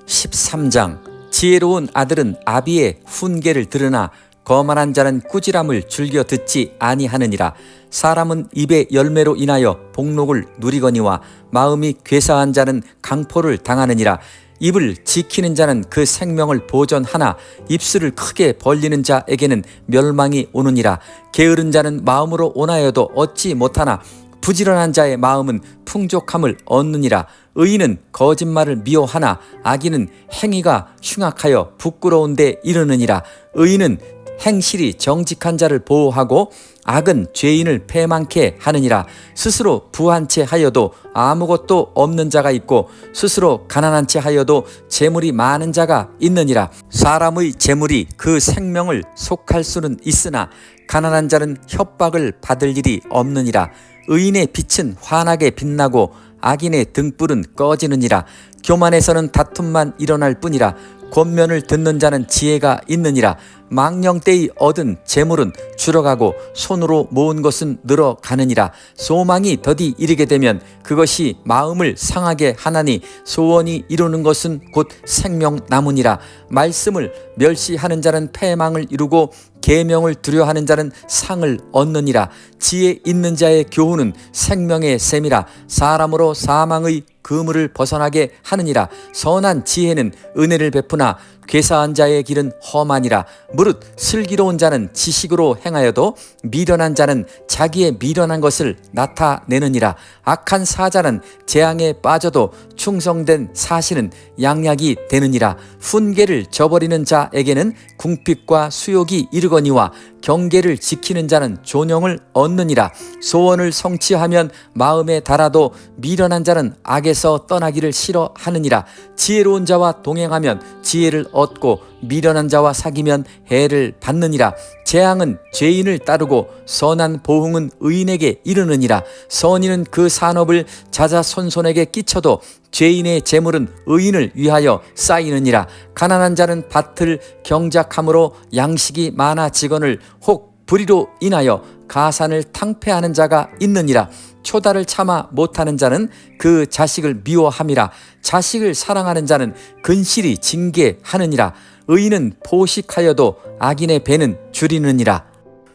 13장. 지혜로운 아들은 아비의 훈계를 들으나 거만한 자는 꾸지람을 즐겨 듣지 아니하느니라. 사람은 입의 열매로 인하여 복록을 누리거니와 마음이 괴사한 자는 강포를 당하느니라. 입을 지키는 자는 그 생명을 보존하나 입술을 크게 벌리는 자에게는 멸망이 오느니라. 게으른 자는 마음으로 원하여도 얻지 못하나 부지런한 자의 마음은 풍족함을 얻느니라. 의인은 거짓말을 미워하나 악인은 행위가 흉악하여 부끄러운 데 이르느니라. 의인은 행실이 정직한 자를 보호하고 악은 죄인을 패망케 하느니라. 스스로 부한 채 하여도 아무것도 없는 자가 있고 스스로 가난한 채 하여도 재물이 많은 자가 있느니라. 사람의 재물이 그 생명을 속할 수는 있으나 가난한 자는 협박을 받을 일이 없느니라. 의인의 빛은 환하게 빛나고 악인의 등불은 꺼지느니라. 교만에서는 다툼만 일어날 뿐이라. 권면을 듣는 자는 지혜가 있느니라. 망령 때의 얻은 재물은 줄어가고 손으로 모은 것은 늘어가느니라. 소망이 더디 이르게 되면 그것이 마음을 상하게 하나니 소원이 이루는 것은 곧 생명나무니라. 말씀을 멸시하는 자는 패망을 이루고 계명을 두려워하는 자는 상을 얻느니라. 지혜 있는 자의 교훈은 생명의 셈이라. 사람으로 사망의 그물을 벗어나게 하느니라. 선한 지혜는 은혜를 베푸나 괴사한 자의 길은 험하니라. 무릇 슬기로운 자는 지식으로 행하여도 미련한 자는 자기의 미련한 것을 나타내느니라. 악한 사자는 재앙에 빠져도 충성된 사실은 양약이 되느니라. 훈계를 저버리는 자에게는 궁핍과 수욕이 이르거니와 경계를 지키는 자는 존영을 얻느니라. 소원을 성취하면 마음에 달아도 미련한 자는 악에서 떠나기를 싫어하느니라. 지혜로운 자와 동행하면 지혜를 얻고 미련한 자와 사귀면 해를 받느니라. 재앙은 죄인을 따르고 선한 보응은 의인에게 이르느니라. 선인은 그 산업을 자자손손에게 끼쳐도 죄인의 재물은 의인을 위하여 쌓이느니라. 가난한 자는 밭을 경작함으로 양식이 많아지거늘 혹 불의로 인하여 가산을 탕폐하는 자가 있느니라. 초다를 참아 못하는 자는 그 자식을 미워함이라. 자식을 사랑하는 자는 근실이 징계하느니라. 의인은 포식하여도 악인의 배는 줄이느니라.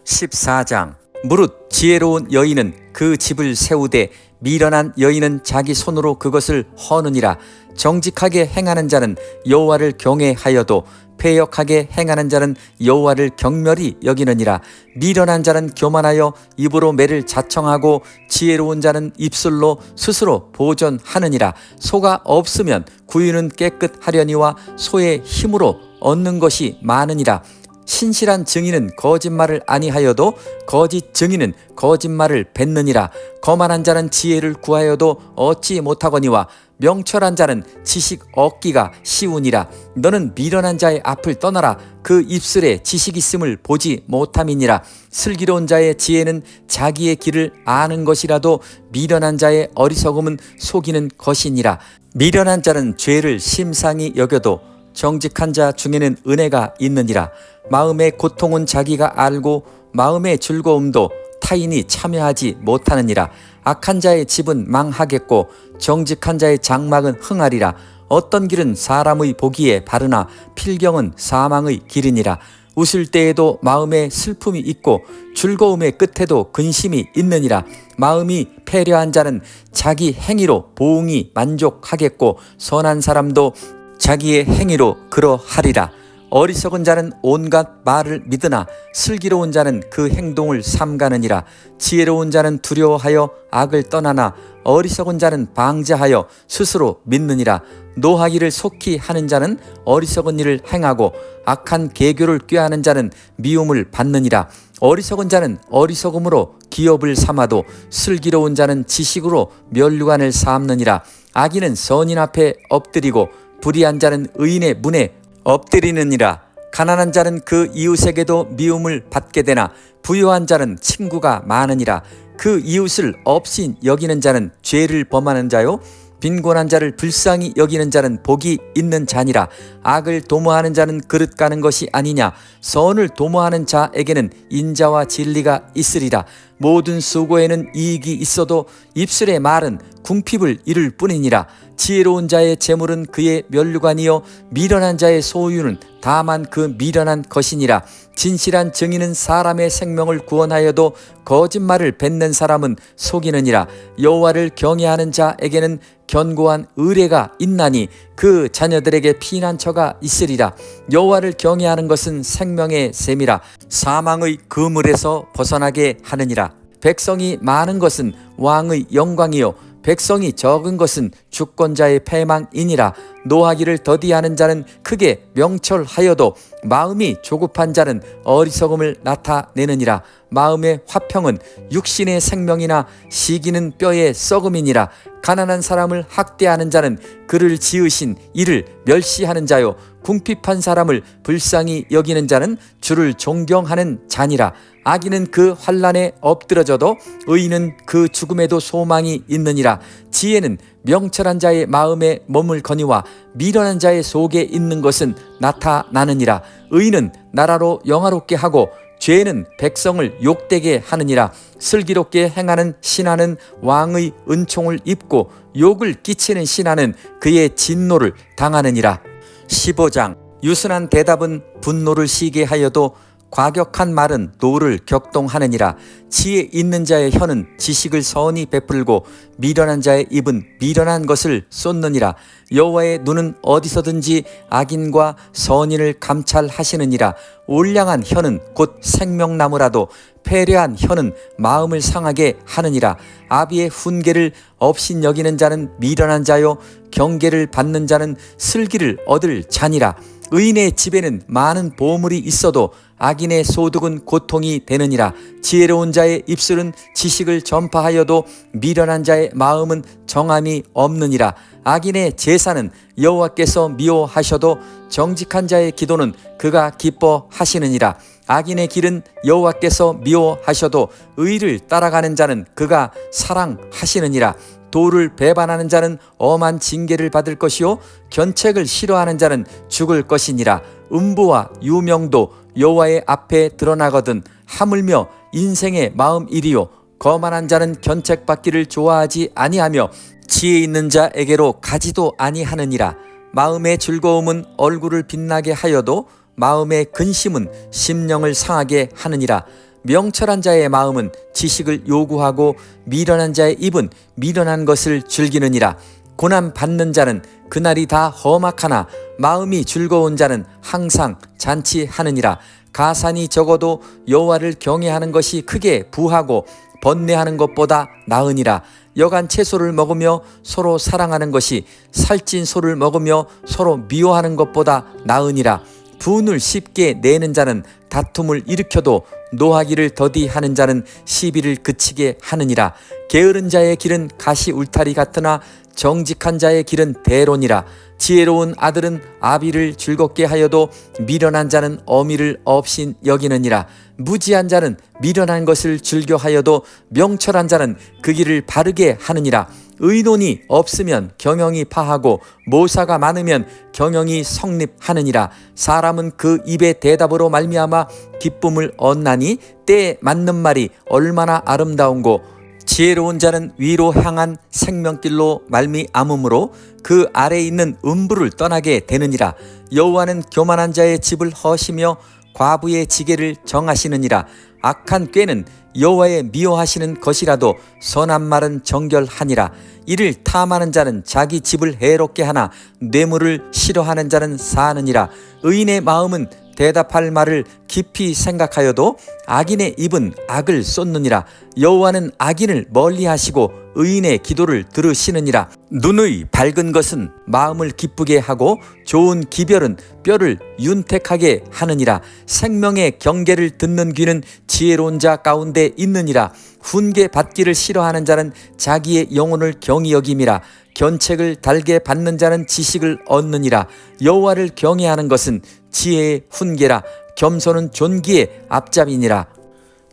14장. 무릇 지혜로운 여인은 그 집을 세우되 미련한 여인은 자기 손으로 그것을 허느니라. 정직하게 행하는 자는 여호와를 경외하여도 패역하게 행하는 자는 여호와를 경멸히 여기느니라. 미련한 자는 교만하여 입으로 매를 자청하고 지혜로운 자는 입술로 스스로 보존하느니라. 소가 없으면 구유는 깨끗하려니와 소의 힘으로 얻는 것이 많으니라. 신실한 증인은 거짓말을 아니하여도 거짓 증인은 거짓말을 뱉느니라. 거만한 자는 지혜를 구하여도 얻지 못하거니와 명철한 자는 지식 얻기가 쉬우니라. 너는 미련한 자의 앞을 떠나라. 그 입술에 지식 있음을 보지 못함이니라. 슬기로운 자의 지혜는 자기의 길을 아는 것이라도 미련한 자의 어리석음은 속이는 것이니라. 미련한 자는 죄를 심상히 여겨도 정직한 자 중에는 은혜가 있느니라. 마음의 고통은 자기가 알고 마음의 즐거움도 타인이 참여하지 못하느니라. 악한 자의 집은 망하겠고 정직한 자의 장막은 흥하리라. 어떤 길은 사람의 보기에 바르나 필경은 사망의 길이니라. 웃을 때에도 마음에 슬픔이 있고 즐거움의 끝에도 근심이 있느니라. 마음이 패려한 자는 자기 행위로 보응이 만족하겠고 선한 사람도 자기의 행위로 그러하리라. 어리석은 자는 온갖 말을 믿으나 슬기로운 자는 그 행동을 삼가느니라. 지혜로운 자는 두려워하여 악을 떠나나 어리석은 자는 방자하여 스스로 믿느니라. 노하기를 속히 하는 자는 어리석은 일을 행하고 악한 계교를 꾀하는 자는 미움을 받느니라. 어리석은 자는 어리석음으로 기업을 삼아도 슬기로운 자는 지식으로 면류관을 삼느니라. 악인은 선인 앞에 엎드리고 불의한 자는 의인의 문에 엎드리느니라. 가난한 자는 그 이웃에게도 미움을 받게 되나 부유한 자는 친구가 많으니라. 그 이웃을 없이 여기는 자는 죄를 범하는 자요 빈곤한 자를 불쌍히 여기는 자는 복이 있는 자니라. 악을 도모하는 자는 그릇 가는 것이 아니냐. 선을 도모하는 자에게는 인자와 진리가 있으리라. 모든 수고에는 이익이 있어도 입술의 말은 궁핍을 이룰 뿐이니라. 지혜로운 자의 재물은 그의 면류관이요 미련한 자의 소유는 다만 그 미련한 것이니라. 진실한 증인은 사람의 생명을 구원하여도 거짓말을 뱉는 사람은 속이느니라. 여호와를 경외하는 자에게는 견고한 의뢰가 있나니 그 자녀들에게 피난처가 있으리라. 여호와를 경외하는 것은 생명의 셈이라. 사망의 그물에서 벗어나게 하느니라. 백성이 많은 것은 왕의 영광이요 백성이 적은 것은 주권자의 패망이니라. 노하기를 더디하는 자는 크게 명철하여도 마음이 조급한 자는 어리석음을 나타내느니라. 마음의 화평은 육신의 생명이나 시기는 뼈의 썩음이니라. 가난한 사람을 학대하는 자는 그를 지으신 이를 멸시하는 자요 궁핍한 사람을 불쌍히 여기는 자는 주를 존경하는 자니라. 악인은 그 환난에 엎드러져도 의인은 그 죽음에도 소망이 있느니라. 지혜는 명철한 자의 마음에 머물거니와 미련한 자의 속에 있는 것은 나타나느니라. 의인은 나라로 영화롭게 하고 죄는 백성을 욕되게 하느니라. 슬기롭게 행하는 신하는 왕의 은총을 입고 욕을 끼치는 신하는 그의 진노를 당하느니라. 15장. 유순한 대답은 분노를 시게 하여도 과격한 말은 노를 격동하느니라. 지혜 있는 자의 혀는 지식을 선히 베풀고 미련한 자의 입은 미련한 것을 쏟느니라. 여호와의 눈은 어디서든지 악인과 선인을 감찰하시느니라. 올량한 혀는 곧 생명나무라도 패례한 혀는 마음을 상하게 하느니라. 아비의 훈계를 업신여기는 자는 미련한 자요 경계를 받는 자는 슬기를 얻을 자니라. 의인의 집에는 많은 보물이 있어도 악인의 소득은 고통이 되느니라. 지혜로운 자의 입술은 지식을 전파하여도 미련한 자의 마음은 정함이 없느니라. 악인의 제사는 여호와께서 미워하셔도 정직한 자의 기도는 그가 기뻐하시느니라. 악인의 길은 여호와께서 미워하셔도 의를 따라가는 자는 그가 사랑하시느니라. 도를 배반하는 자는 엄한 징계를 받을 것이요 견책을 싫어하는 자는 죽을 것이니라. 음부와 유명도 여호와의 앞에 드러나거든 하물며 인생의 마음이리요 거만한 자는 견책받기를 좋아하지 아니하며 지혜 있는 자에게로 가지도 아니하느니라. 마음의 즐거움은 얼굴을 빛나게 하여도 마음의 근심은 심령을 상하게 하느니라. 명철한 자의 마음은 지식을 요구하고 미련한 자의 입은 미련한 것을 즐기느니라. 고난 받는 자는 그날이 다 험악하나 마음이 즐거운 자는 항상 잔치하느니라. 가산이 적어도 여호와를 경외하는 것이 크게 부하고 번뇌하는 것보다 나으니라. 여간 채소를 먹으며 서로 사랑하는 것이 살찐 소를 먹으며 서로 미워하는 것보다 나으니라. 분을 쉽게 내는 자는 다툼을 일으켜도 노하기를 더디하는 자는 시비를 그치게 하느니라. 게으른 자의 길은 가시 울타리 같으나 정직한 자의 길은 대론이라. 지혜로운 아들은 아비를 즐겁게 하여도 미련한 자는 어미를 업신 여기느니라. 무지한 자는 미련한 것을 즐겨하여도 명철한 자는 그 길을 바르게 하느니라. 의논이 없으면 경영이 파하고 모사가 많으면 경영이 성립하느니라. 사람은 그 입의 대답으로 말미암아 기쁨을 얻나니 때에 맞는 말이 얼마나 아름다운고 지혜로운 자는 위로 향한 생명길로 말미암음으로 그 아래에 있는 음부를 떠나게 되느니라. 여호와는 교만한 자의 집을 허시며 과부의 지게를 정하시느니라. 악한 꾀는 여호와의 미워하시는 것이라도 선한 말은 정결하니라. 이를 탐하는 자는 자기 집을 해롭게 하나 뇌물을 싫어하는 자는 사느니라. 의인의 마음은 대답할 말을 깊이 생각하여도 악인의 입은 악을 쏟느니라. 여호와는 악인을 멀리하시고 의인의 기도를 들으시느니라. 눈의 밝은 것은 마음을 기쁘게 하고 좋은 기별은 뼈를 윤택하게 하느니라. 생명의 경계를 듣는 귀는 지혜로운 자 가운데 있느니라. 훈계 받기를 싫어하는 자는 자기의 영혼을 경히 여김이라. 견책을 달게 받는 자는 지식을 얻느니라. 여호와를 경외하는 것은 지혜의 훈계라. 겸손은 존귀의 앞잡이니라.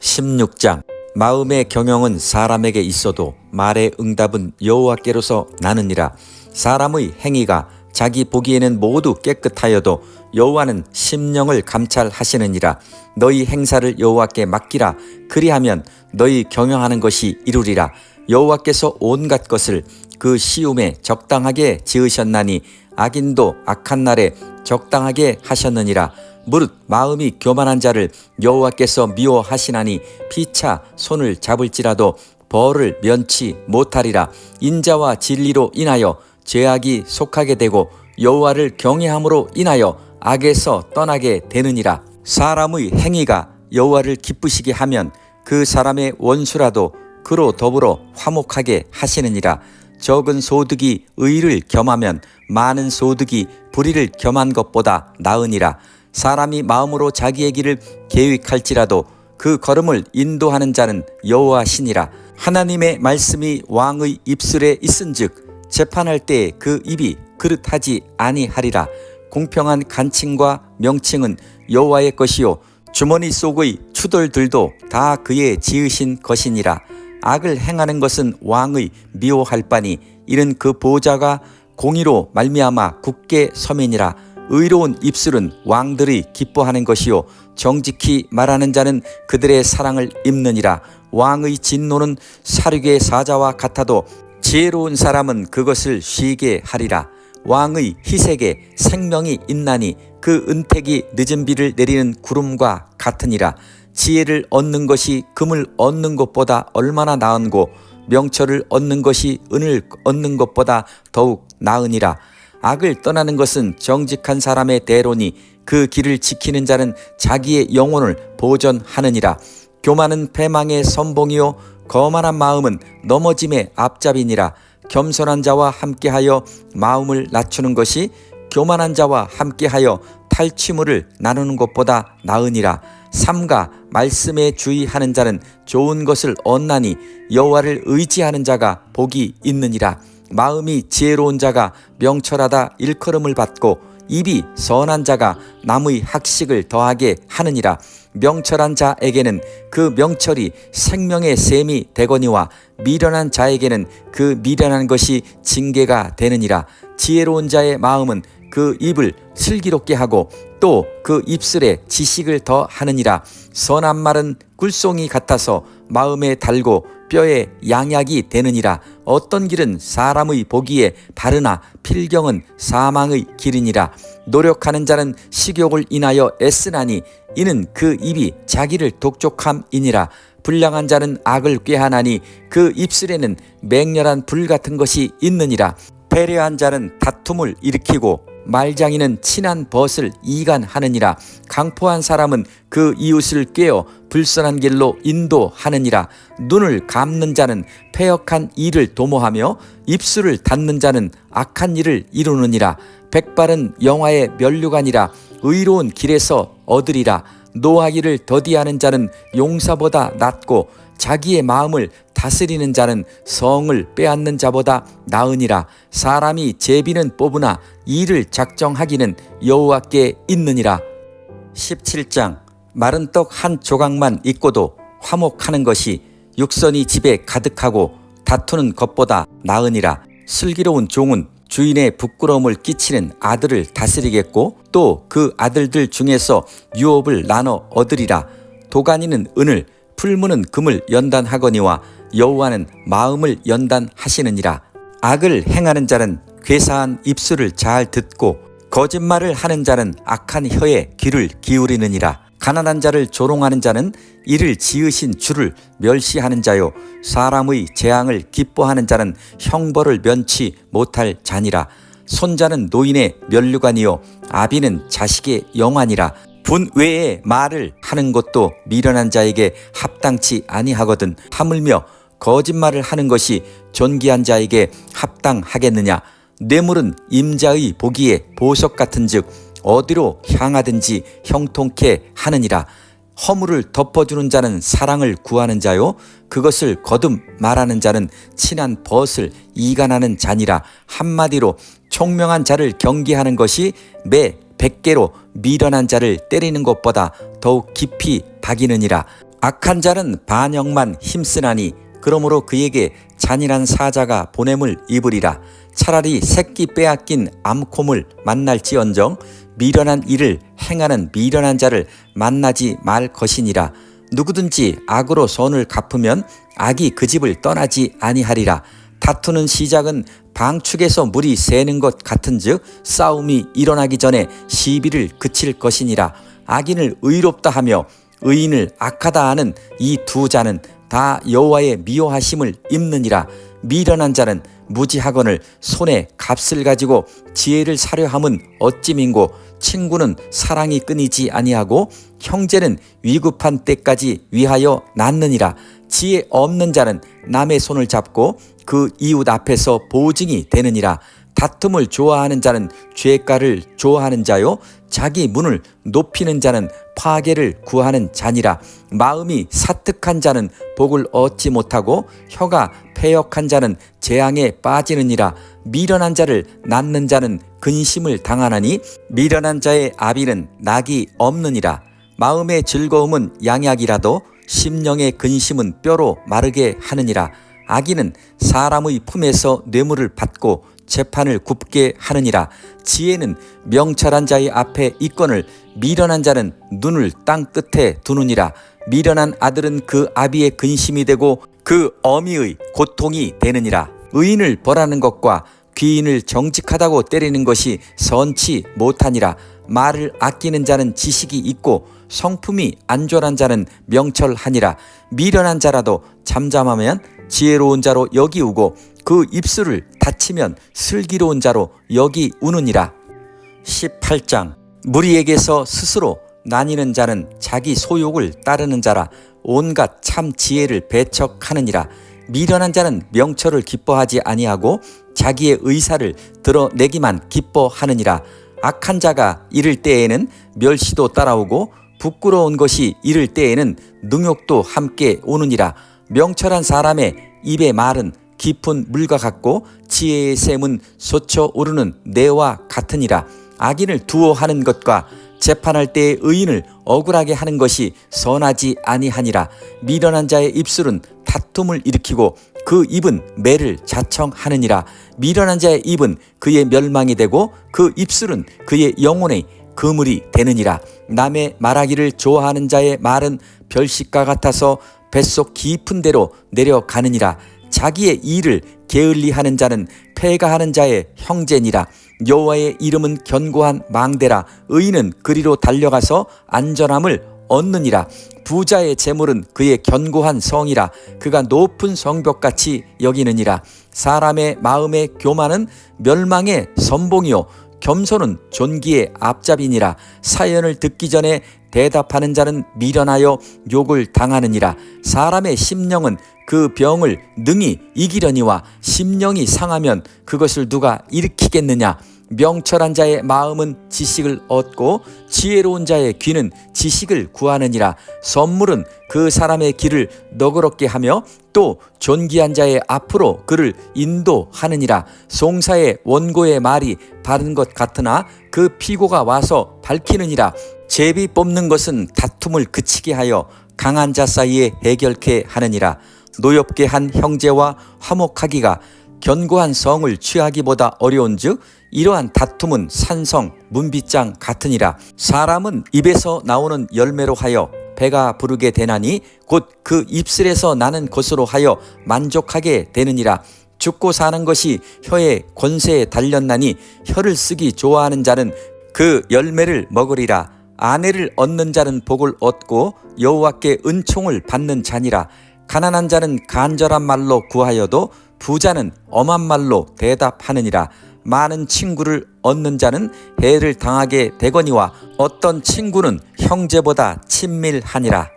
16장. 마음의 경영은 사람에게 있어도 말의 응답은 여호와께로서 나느니라. 사람의 행위가 자기 보기에는 모두 깨끗하여도 여호와는 심령을 감찰하시느니라. 너희 행사를 여호와께 맡기라. 그리하면 너희 경영하는 것이 이루리라. 여호와께서 온갖 것을 그 시움에 적당하게 지으셨나니 악인도 악한 날에 적당하게 하셨느니라. 무릇 마음이 교만한 자를 여호와께서 미워하시나니 피차 손을 잡을지라도 벌을 면치 못하리라. 인자와 진리로 인하여 죄악이 속하게 되고 여호와를 경외함으로 인하여 악에서 떠나게 되느니라. 사람의 행위가 여호와를 기쁘시게 하면 그 사람의 원수라도 그로 더불어 화목하게 하시느니라. 적은 소득이 의를 겸하면 많은 소득이 불의를 겸한 것보다 나으니라. 사람이 마음으로 자기의 길을 계획할지라도 그 걸음을 인도하는 자는 여호와시니라. 하나님의 말씀이 왕의 입술에 있은즉 재판할 때에 그 입이 그릇하지 아니하리라. 공평한 간칭과 명칭은 여호와의 것이요 주머니 속의 추돌들도 다 그의 지으신 것이니라. 악을 행하는 것은 왕의 미워할 바니 이는 그 보좌가 공의로 말미암아 굳게 서매니라. 의로운 입술은 왕들이 기뻐하는 것이요 정직히 말하는 자는 그들의 사랑을 입느니라. 왕의 진노는 사륙의 사자와 같아도 지혜로운 사람은 그것을 쉬게 하리라. 왕의 희색에 생명이 있나니 그 은택이 늦은 비를 내리는 구름과 같으니라. 지혜를 얻는 것이 금을 얻는 것보다 얼마나 나은고 명철을 얻는 것이 은을 얻는 것보다 더욱 나으니라. 악을 떠나는 것은 정직한 사람의 대로니 그 길을 지키는 자는 자기의 영혼을 보전하느니라. 교만은 패망의 선봉이요 거만한 마음은 넘어짐의 앞잡이니라. 겸손한 자와 함께하여 마음을 낮추는 것이 교만한 자와 함께하여 탈취물을 나누는 것보다 나으니라. 삼가 말씀에 주의하는 자는 좋은 것을 얻나니 여호와를 의지하는 자가 복이 있느니라. 마음이 지혜로운 자가 명철하다 일컬음을 받고 입이 선한 자가 남의 학식을 더하게 하느니라. 명철한 자에게는 그 명철이 생명의 셈이 되거니와 미련한 자에게는 그 미련한 것이 징계가 되느니라. 지혜로운 자의 마음은 그 입을 슬기롭게 하고 또 그 입술에 지식을 더하느니라. 선한 말은 꿀송이 같아서 마음에 달고 뼈에 양약이 되느니라. 어떤 길은 사람의 보기에 바르나 필경은 사망의 길이니라. 노력하는 자는 식욕을 인하여 애쓰나니 이는 그 입이 자기를 독촉함이니라. 불량한 자는 악을 꾀하나니 그 입술에는 맹렬한 불 같은 것이 있느니라. 배려한 자는 다툼을 일으키고 말장이는 친한 벗을 이간하느니라. 강포한 사람은 그 이웃을 꾀어 불선한 길로 인도하느니라. 눈을 감는 자는 패역한 일을 도모하며 입술을 닫는 자는 악한 일을 이루느니라. 백발은 영화의 면류관이라. 의로운 길에서 얻으리라. 노하기를 더디하는 자는 용사보다 낫고 자기의 마음을 다스리는 자는 성을 빼앗는 자보다 나으니라. 사람이 제비는 뽑으나 일을 작정하기는 여호와께 있느니라. 17장 마른 떡 한 조각만 있고도 화목하는 것이 육선이 집에 가득하고 다투는 것보다 나으니라. 슬기로운 종은 주인의 부끄러움을 끼치는 아들을 다스리겠고 또 그 아들들 중에서 유업을 나눠 얻으리라. 도가니는 은을 풀무는 금을 연단하거니와 여호와는 마음을 연단하시느니라. 악을 행하는 자는 괴사한 입술을 잘 듣고 거짓말을 하는 자는 악한 혀에 귀를 기울이느니라. 가난한 자를 조롱하는 자는 이를 지으신 주를 멸시하는 자요 사람의 재앙을 기뻐하는 자는 형벌을 면치 못할 자니라. 손자는 노인의 면류관이요 아비는 자식의 영환이라. 분외에 말을 하는 것도 미련한 자에게 합당치 아니하거든 하물며 거짓말을 하는 것이 존귀한 자에게 합당하겠느냐. 뇌물은 임자의 보기에 보석 같은즉 어디로 향하든지 형통케 하느니라. 허물을 덮어주는 자는 사랑을 구하는 자요 그것을 거듭 말하는 자는 친한 벗을 이간하는 자니라. 한마디로 총명한 자를 경계하는 것이 매 100개로 미련한 자를 때리는 것보다 더욱 깊이 박이느니라. 악한 자는 반역만 힘쓰나니 그러므로 그에게 잔인한 사자가 보냄을 입으리라. 차라리 새끼 빼앗긴 암콤을 만날지언정 미련한 일을 행하는 미련한 자를 만나지 말 것이니라. 누구든지 악으로 선을 갚으면 악이 그 집을 떠나지 아니하리라. 다투는 시작은 방축에서 물이 새는 것 같은즉 싸움이 일어나기 전에 시비를 그칠 것이니라. 악인을 의롭다 하며 의인을 악하다 하는 이 두 자는 다 여호와의 미워하심을 입느니라. 미련한 자는 무지하거늘 손에 값을 가지고 지혜를 사려 함은 어찌 민고 친구는 사랑이 끊이지 아니하고 형제는 위급한 때까지 위하여 낳느니라. 지혜 없는 자는 남의 손을 잡고 그 이웃 앞에서 보증이 되느니라. 다툼을 좋아하는 자는 죄가를 좋아하는 자요 자기 문을 높이는 자는 파괴를 구하는 자니라. 마음이 사특한 자는 복을 얻지 못하고 혀가 패역한 자는 재앙에 빠지느니라. 미련한 자를 낳는 자는 근심을 당하나니 미련한 자의 아비는 낙이 없느니라. 마음의 즐거움은 양약이라도 심령의 근심은 뼈로 마르게 하느니라. 악인은 사람의 품에서 뇌물을 받고 재판을 굽게 하느니라. 지혜는 명철한 자의 앞에 있거늘 미련한 자는 눈을 땅 끝에 두느니라. 미련한 아들은 그 아비의 근심이 되고 그 어미의 고통이 되느니라. 의인을 벌하는 것과 귀인을 정직하다고 때리는 것이 선치 못하니라. 말을 아끼는 자는 지식이 있고 성품이 안전한 자는 명철하니라. 미련한 자라도 잠잠하면 지혜로운 자로 여기우고 그 입술을 닫히면 슬기로운 자로 여기우느니라. 18장 무리에게서 스스로 나뉘는 자는 자기 소욕을 따르는 자라. 온갖 참 지혜를 배척하느니라. 미련한 자는 명철을 기뻐하지 아니하고 자기의 의사를 드러내기만 기뻐하느니라. 악한 자가 이를 때에는 멸시도 따라오고 부끄러운 것이 이를 때에는 능욕도 함께 오느니라. 명철한 사람의 입의 말은 깊은 물과 같고 지혜의 샘은 솟쳐 오르는 내와 같으니라. 악인을 두어하는 것과 재판할 때의 의인을 억울하게 하는 것이 선하지 아니하니라. 미련한 자의 입술은 다툼을 일으키고 그 입은 매를 자청하느니라. 미련한 자의 입은 그의 멸망이 되고 그 입술은 그의 영혼의 그물이 되느니라. 남의 말하기를 좋아하는 자의 말은 별식과 같아서 뱃속 깊은 데로 내려가느니라. 자기의 일을 게을리하는 자는 패가하는 자의 형제니라. 여호와의 이름은 견고한 망대라. 의인은 그리로 달려가서 안전함을 얻느니라. 부자의 재물은 그의 견고한 성이라. 그가 높은 성벽같이 여기느니라. 사람의 마음의 교만은 멸망의 선봉이요 겸손은 존귀의 앞잡이니라. 사연을 듣기 전에 대답하는 자는 미련하여 욕을 당하느니라. 사람의 심령은 그 병을 능히 이기려니와 심령이 상하면 그것을 누가 일으키겠느냐. 명철한 자의 마음은 지식을 얻고 지혜로운 자의 귀는 지식을 구하느니라. 선물은 그 사람의 길을 너그럽게 하며 또 존귀한 자의 앞으로 그를 인도하느니라. 송사의 원고의 말이 바른 것 같으나 그 피고가 와서 밝히느니라. 제비 뽑는 것은 다툼을 그치게 하여 강한 자 사이에 해결케 하느니라. 노엽게 한 형제와 화목하기가 견고한 성을 취하기보다 어려운즉 이러한 다툼은 산성 문빗장 같으니라. 사람은 입에서 나오는 열매로 하여 배가 부르게 되나니 곧 그 입술에서 나는 것으로 하여 만족하게 되느니라. 죽고 사는 것이 혀의 권세에 달렸나니 혀를 쓰기 좋아하는 자는 그 열매를 먹으리라. 아내를 얻는 자는 복을 얻고 여호와께 은총을 받는 자니라. 가난한 자는 간절한 말로 구하여도 부자는 엄한 말로 대답하느니라. 많은 친구를 얻는 자는 해를 당하게 되거니와 어떤 친구는 형제보다 친밀하니라.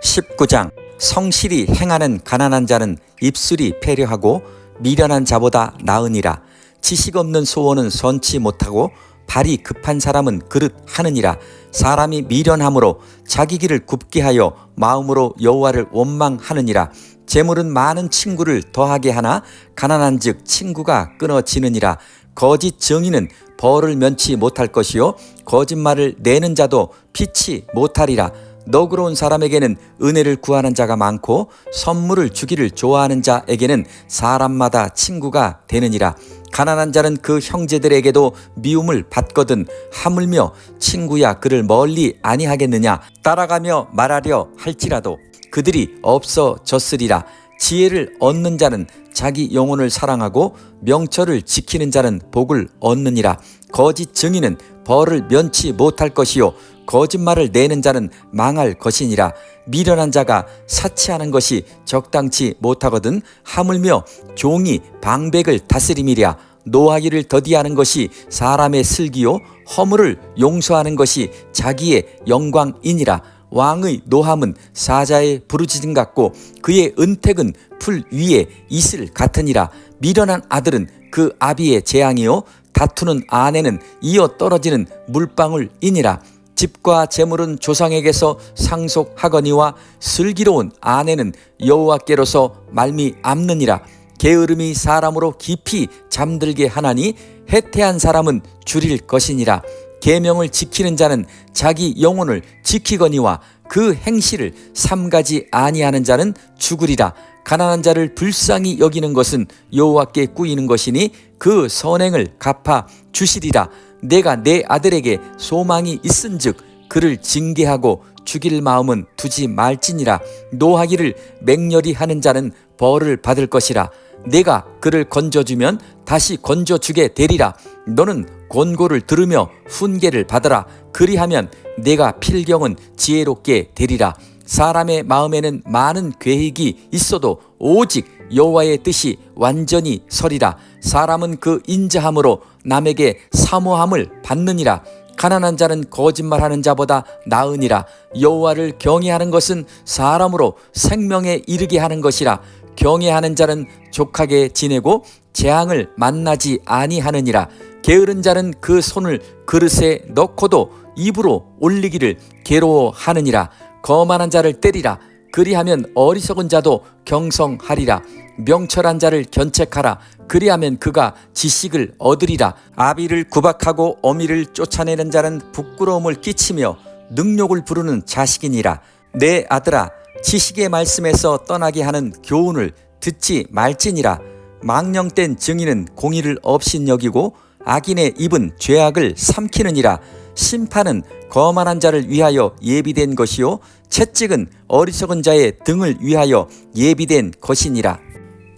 19장 성실히 행하는 가난한 자는 입술이 패려하고 미련한 자보다 나으니라. 지식 없는 소원은 선치 못하고 발이 급한 사람은 그릇하느니라. 사람이 미련함으로 자기 길을 굽게 하여 마음으로 여호와를 원망하느니라. 재물은 많은 친구를 더하게 하나 가난한즉 친구가 끊어지느니라. 거짓 정의는 벌을 면치 못할 것이요 거짓말을 내는 자도 피치 못하리라. 너그러운 사람에게는 은혜를 구하는 자가 많고 선물을 주기를 좋아하는 자에게는 사람마다 친구가 되느니라. 가난한 자는 그 형제들에게도 미움을 받거든 하물며 친구야 그를 멀리 아니하겠느냐. 따라가며 말하려 할지라도 그들이 없어졌으리라. 지혜를 얻는 자는 자기 영혼을 사랑하고 명철을 지키는 자는 복을 얻느니라. 거짓 증인은 벌을 면치 못할 것이요 거짓말을 내는 자는 망할 것이니라. 미련한 자가 사치하는 것이 적당치 못하거든 하물며 종이 방백을 다스림이랴. 노하기를 더디하는 것이 사람의 슬기요 허물을 용서하는 것이 자기의 영광이니라. 왕의 노함은 사자의 부르짖음 같고 그의 은택은 풀 위에 이슬 같으니라. 미련한 아들은 그 아비의 재앙이요 다투는 아내는 이어 떨어지는 물방울이니라. 집과 재물은 조상에게서 상속하거니와 슬기로운 아내는 여호와께로서 말미암느니라. 게으름이 사람으로 깊이 잠들게 하나니 해태한 사람은 줄일 것이니라. 계명을 지키는 자는 자기 영혼을 지키거니와 그 행실을 삼가지 아니하는 자는 죽으리라. 가난한 자를 불쌍히 여기는 것은 여호와께 꾸이는 것이니 그 선행을 갚아 주시리라. 내가 내 아들에게 소망이 있은즉 그를 징계하고 죽일 마음은 두지 말지니라. 노하기를 맹렬히 하는 자는 벌을 받을 것이라. 내가 그를 건져주면 다시 건져주게 되리라. 너는 권고를 들으며 훈계를 받으라. 그리하면 내가 필경은 지혜롭게 되리라. 사람의 마음에는 많은 계획이 있어도 오직 여호와의 뜻이 완전히 서리라. 사람은 그 인자함으로 남에게 사모함을 받느니라. 가난한 자는 거짓말하는 자보다 나으니라. 여호와를 경외하는 것은 사람으로 생명에 이르게 하는 것이라. 경외하는 자는 족하게 지내고 재앙을 만나지 아니하느니라. 게으른 자는 그 손을 그릇에 넣고도 입으로 올리기를 괴로워하느니라. 거만한 자를 때리라. 그리하면 어리석은 자도 경성하리라. 명철한 자를 견책하라. 그리하면 그가 지식을 얻으리라. 아비를 구박하고 어미를 쫓아내는 자는 부끄러움을 끼치며 능욕을 부르는 자식이니라. 내 아들아, 지식의 말씀에서 떠나게 하는 교훈을 듣지 말지니라. 망령된 증인은 공의를 업신여기고 악인의 입은 죄악을 삼키느니라. 심판은 거만한 자를 위하여 예비된 것이요 채찍은 어리석은 자의 등을 위하여 예비된 것이니라.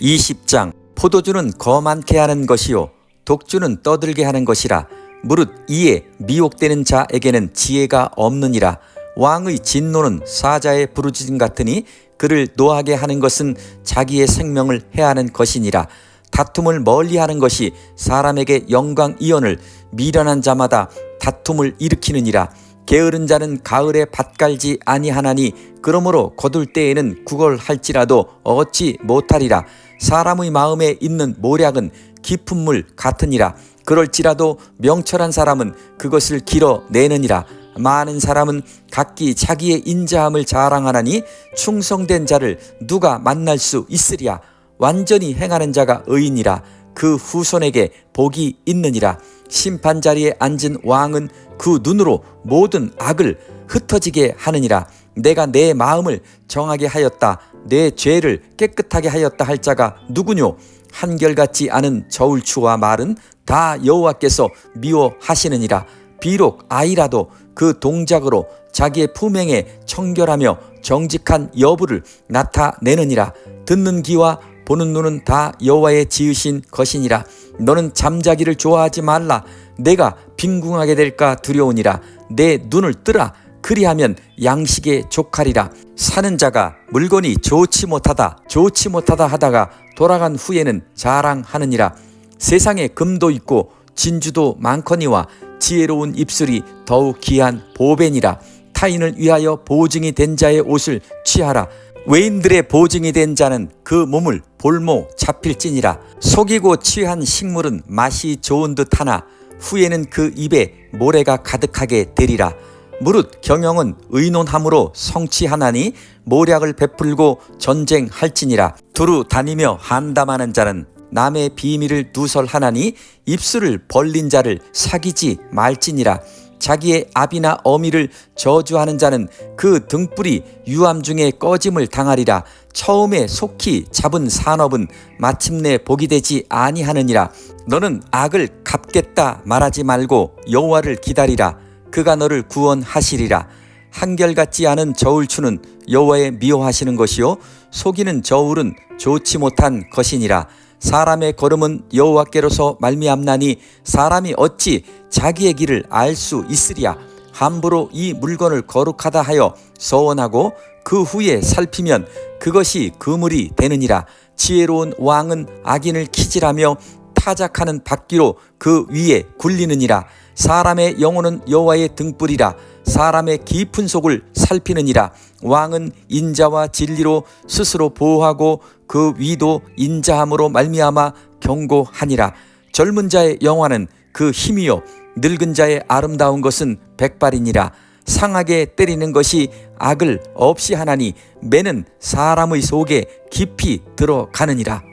20장. 포도주는 거만케 하는 것이요 독주는 떠들게 하는 것이라. 무릇 이에 미혹되는 자에게는 지혜가 없느니라. 왕의 진노는 사자의 부르짖음 같으니 그를 노하게 하는 것은 자기의 생명을 해하는 것이니라. 다툼을 멀리하는 것이 사람에게 영광이언을 미련한 자마다 다툼을 일으키느니라. 게으른 자는 가을에 밭 갈지 아니하나니 그러므로 거둘 때에는 구걸할지라도 얻지 못하리라. 사람의 마음에 있는 모략은 깊은 물 같으니라. 그럴지라도 명철한 사람은 그것을 길어내느니라. 많은 사람은 각기 자기의 인자함을 자랑하나니 충성된 자를 누가 만날 수 있으랴. 완전히 행하는 자가 의인이라. 그 후손에게 복이 있느니라. 심판 자리에 앉은 왕은 그 눈으로 모든 악을 흩어지게 하느니라. 내가 내 마음을 정하게 하였다. 내 죄를 깨끗하게 하였다 할 자가 누구뇨? 한결같지 않은 저울추와 말은 다 여호와께서 미워하시느니라. 비록 아이라도 그 동작으로 자기의 품행에 청결하며 정직한 여부를 나타내느니라. 듣는 귀와 보는 눈은 다 여호와의 지으신 것이니라. 너는 잠자기를 좋아하지 말라. 내가 빈궁하게 될까 두려우니라. 내 눈을 뜨라. 그리하면 양식에 족하리라. 사는 자가 물건이 좋지 못하다 하다가 돌아간 후에는 자랑하느니라. 세상에 금도 있고 진주도 많거니와 지혜로운 입술이 더욱 귀한 보배니라. 타인을 위하여 보증이 된 자의 옷을 취하라. 외인들의 보증이 된 자는 그 몸을 볼모 잡힐지니라. 속이고 취한 식물은 맛이 좋은 듯 하나 후에는 그 입에 모래가 가득하게 되리라. 무릇 경영은 의논함으로 성취하나니 모략을 베풀고 전쟁할지니라. 두루 다니며 한담하는 자는 남의 비밀을 누설하나니 입술을 벌린 자를 사귀지 말지니라. 자기의 아비나 어미를 저주하는 자는 그 등불이 유암 중에 꺼짐을 당하리라. 처음에 속히 잡은 산업은 마침내 복이 되지 아니하느니라. 너는 악을 갚겠다 말하지 말고 여호와를 기다리라. 그가 너를 구원하시리라. 한결같지 않은 저울추는 여호와의 미워하시는 것이요 속이는 저울은 좋지 못한 것이니라. 사람의 걸음은 여호와께로서 말미암나니 사람이 어찌 자기의 길을 알 수 있으랴. 함부로 이 물건을 거룩하다 하여 서원하고 그 후에 살피면 그것이 그물이 되느니라. 지혜로운 왕은 악인을 키질하며 타작하는 바퀴로 그 위에 굴리느니라. 사람의 영혼은 여호와의 등불이라. 사람의 깊은 속을 살피느니라. 왕은 인자와 진리로 스스로 보호하고 그 위도 인자함으로 말미암아 경고하니라. 젊은 자의 영화는 그 힘이요 늙은 자의 아름다운 것은 백발이니라. 상하게 때리는 것이 악을 없이 하나니 매는 사람의 속에 깊이 들어가느니라.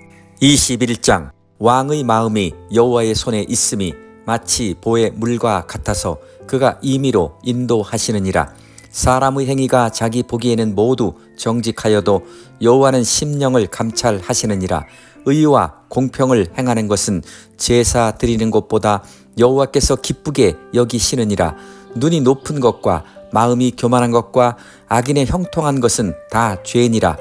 21장 왕의 마음이 여호와의 손에 있음이 마치 보의 물과 같아서 그가 임의로 인도하시느니라. 사람의 행위가 자기 보기에는 모두 정직하여도 여호와는 심령을 감찰하시느니라. 의와 공평을 행하는 것은 제사 드리는 것보다 여호와께서 기쁘게 여기시느니라. 눈이 높은 것과 마음이 교만한 것과 악인의 형통한 것은 다 죄니라.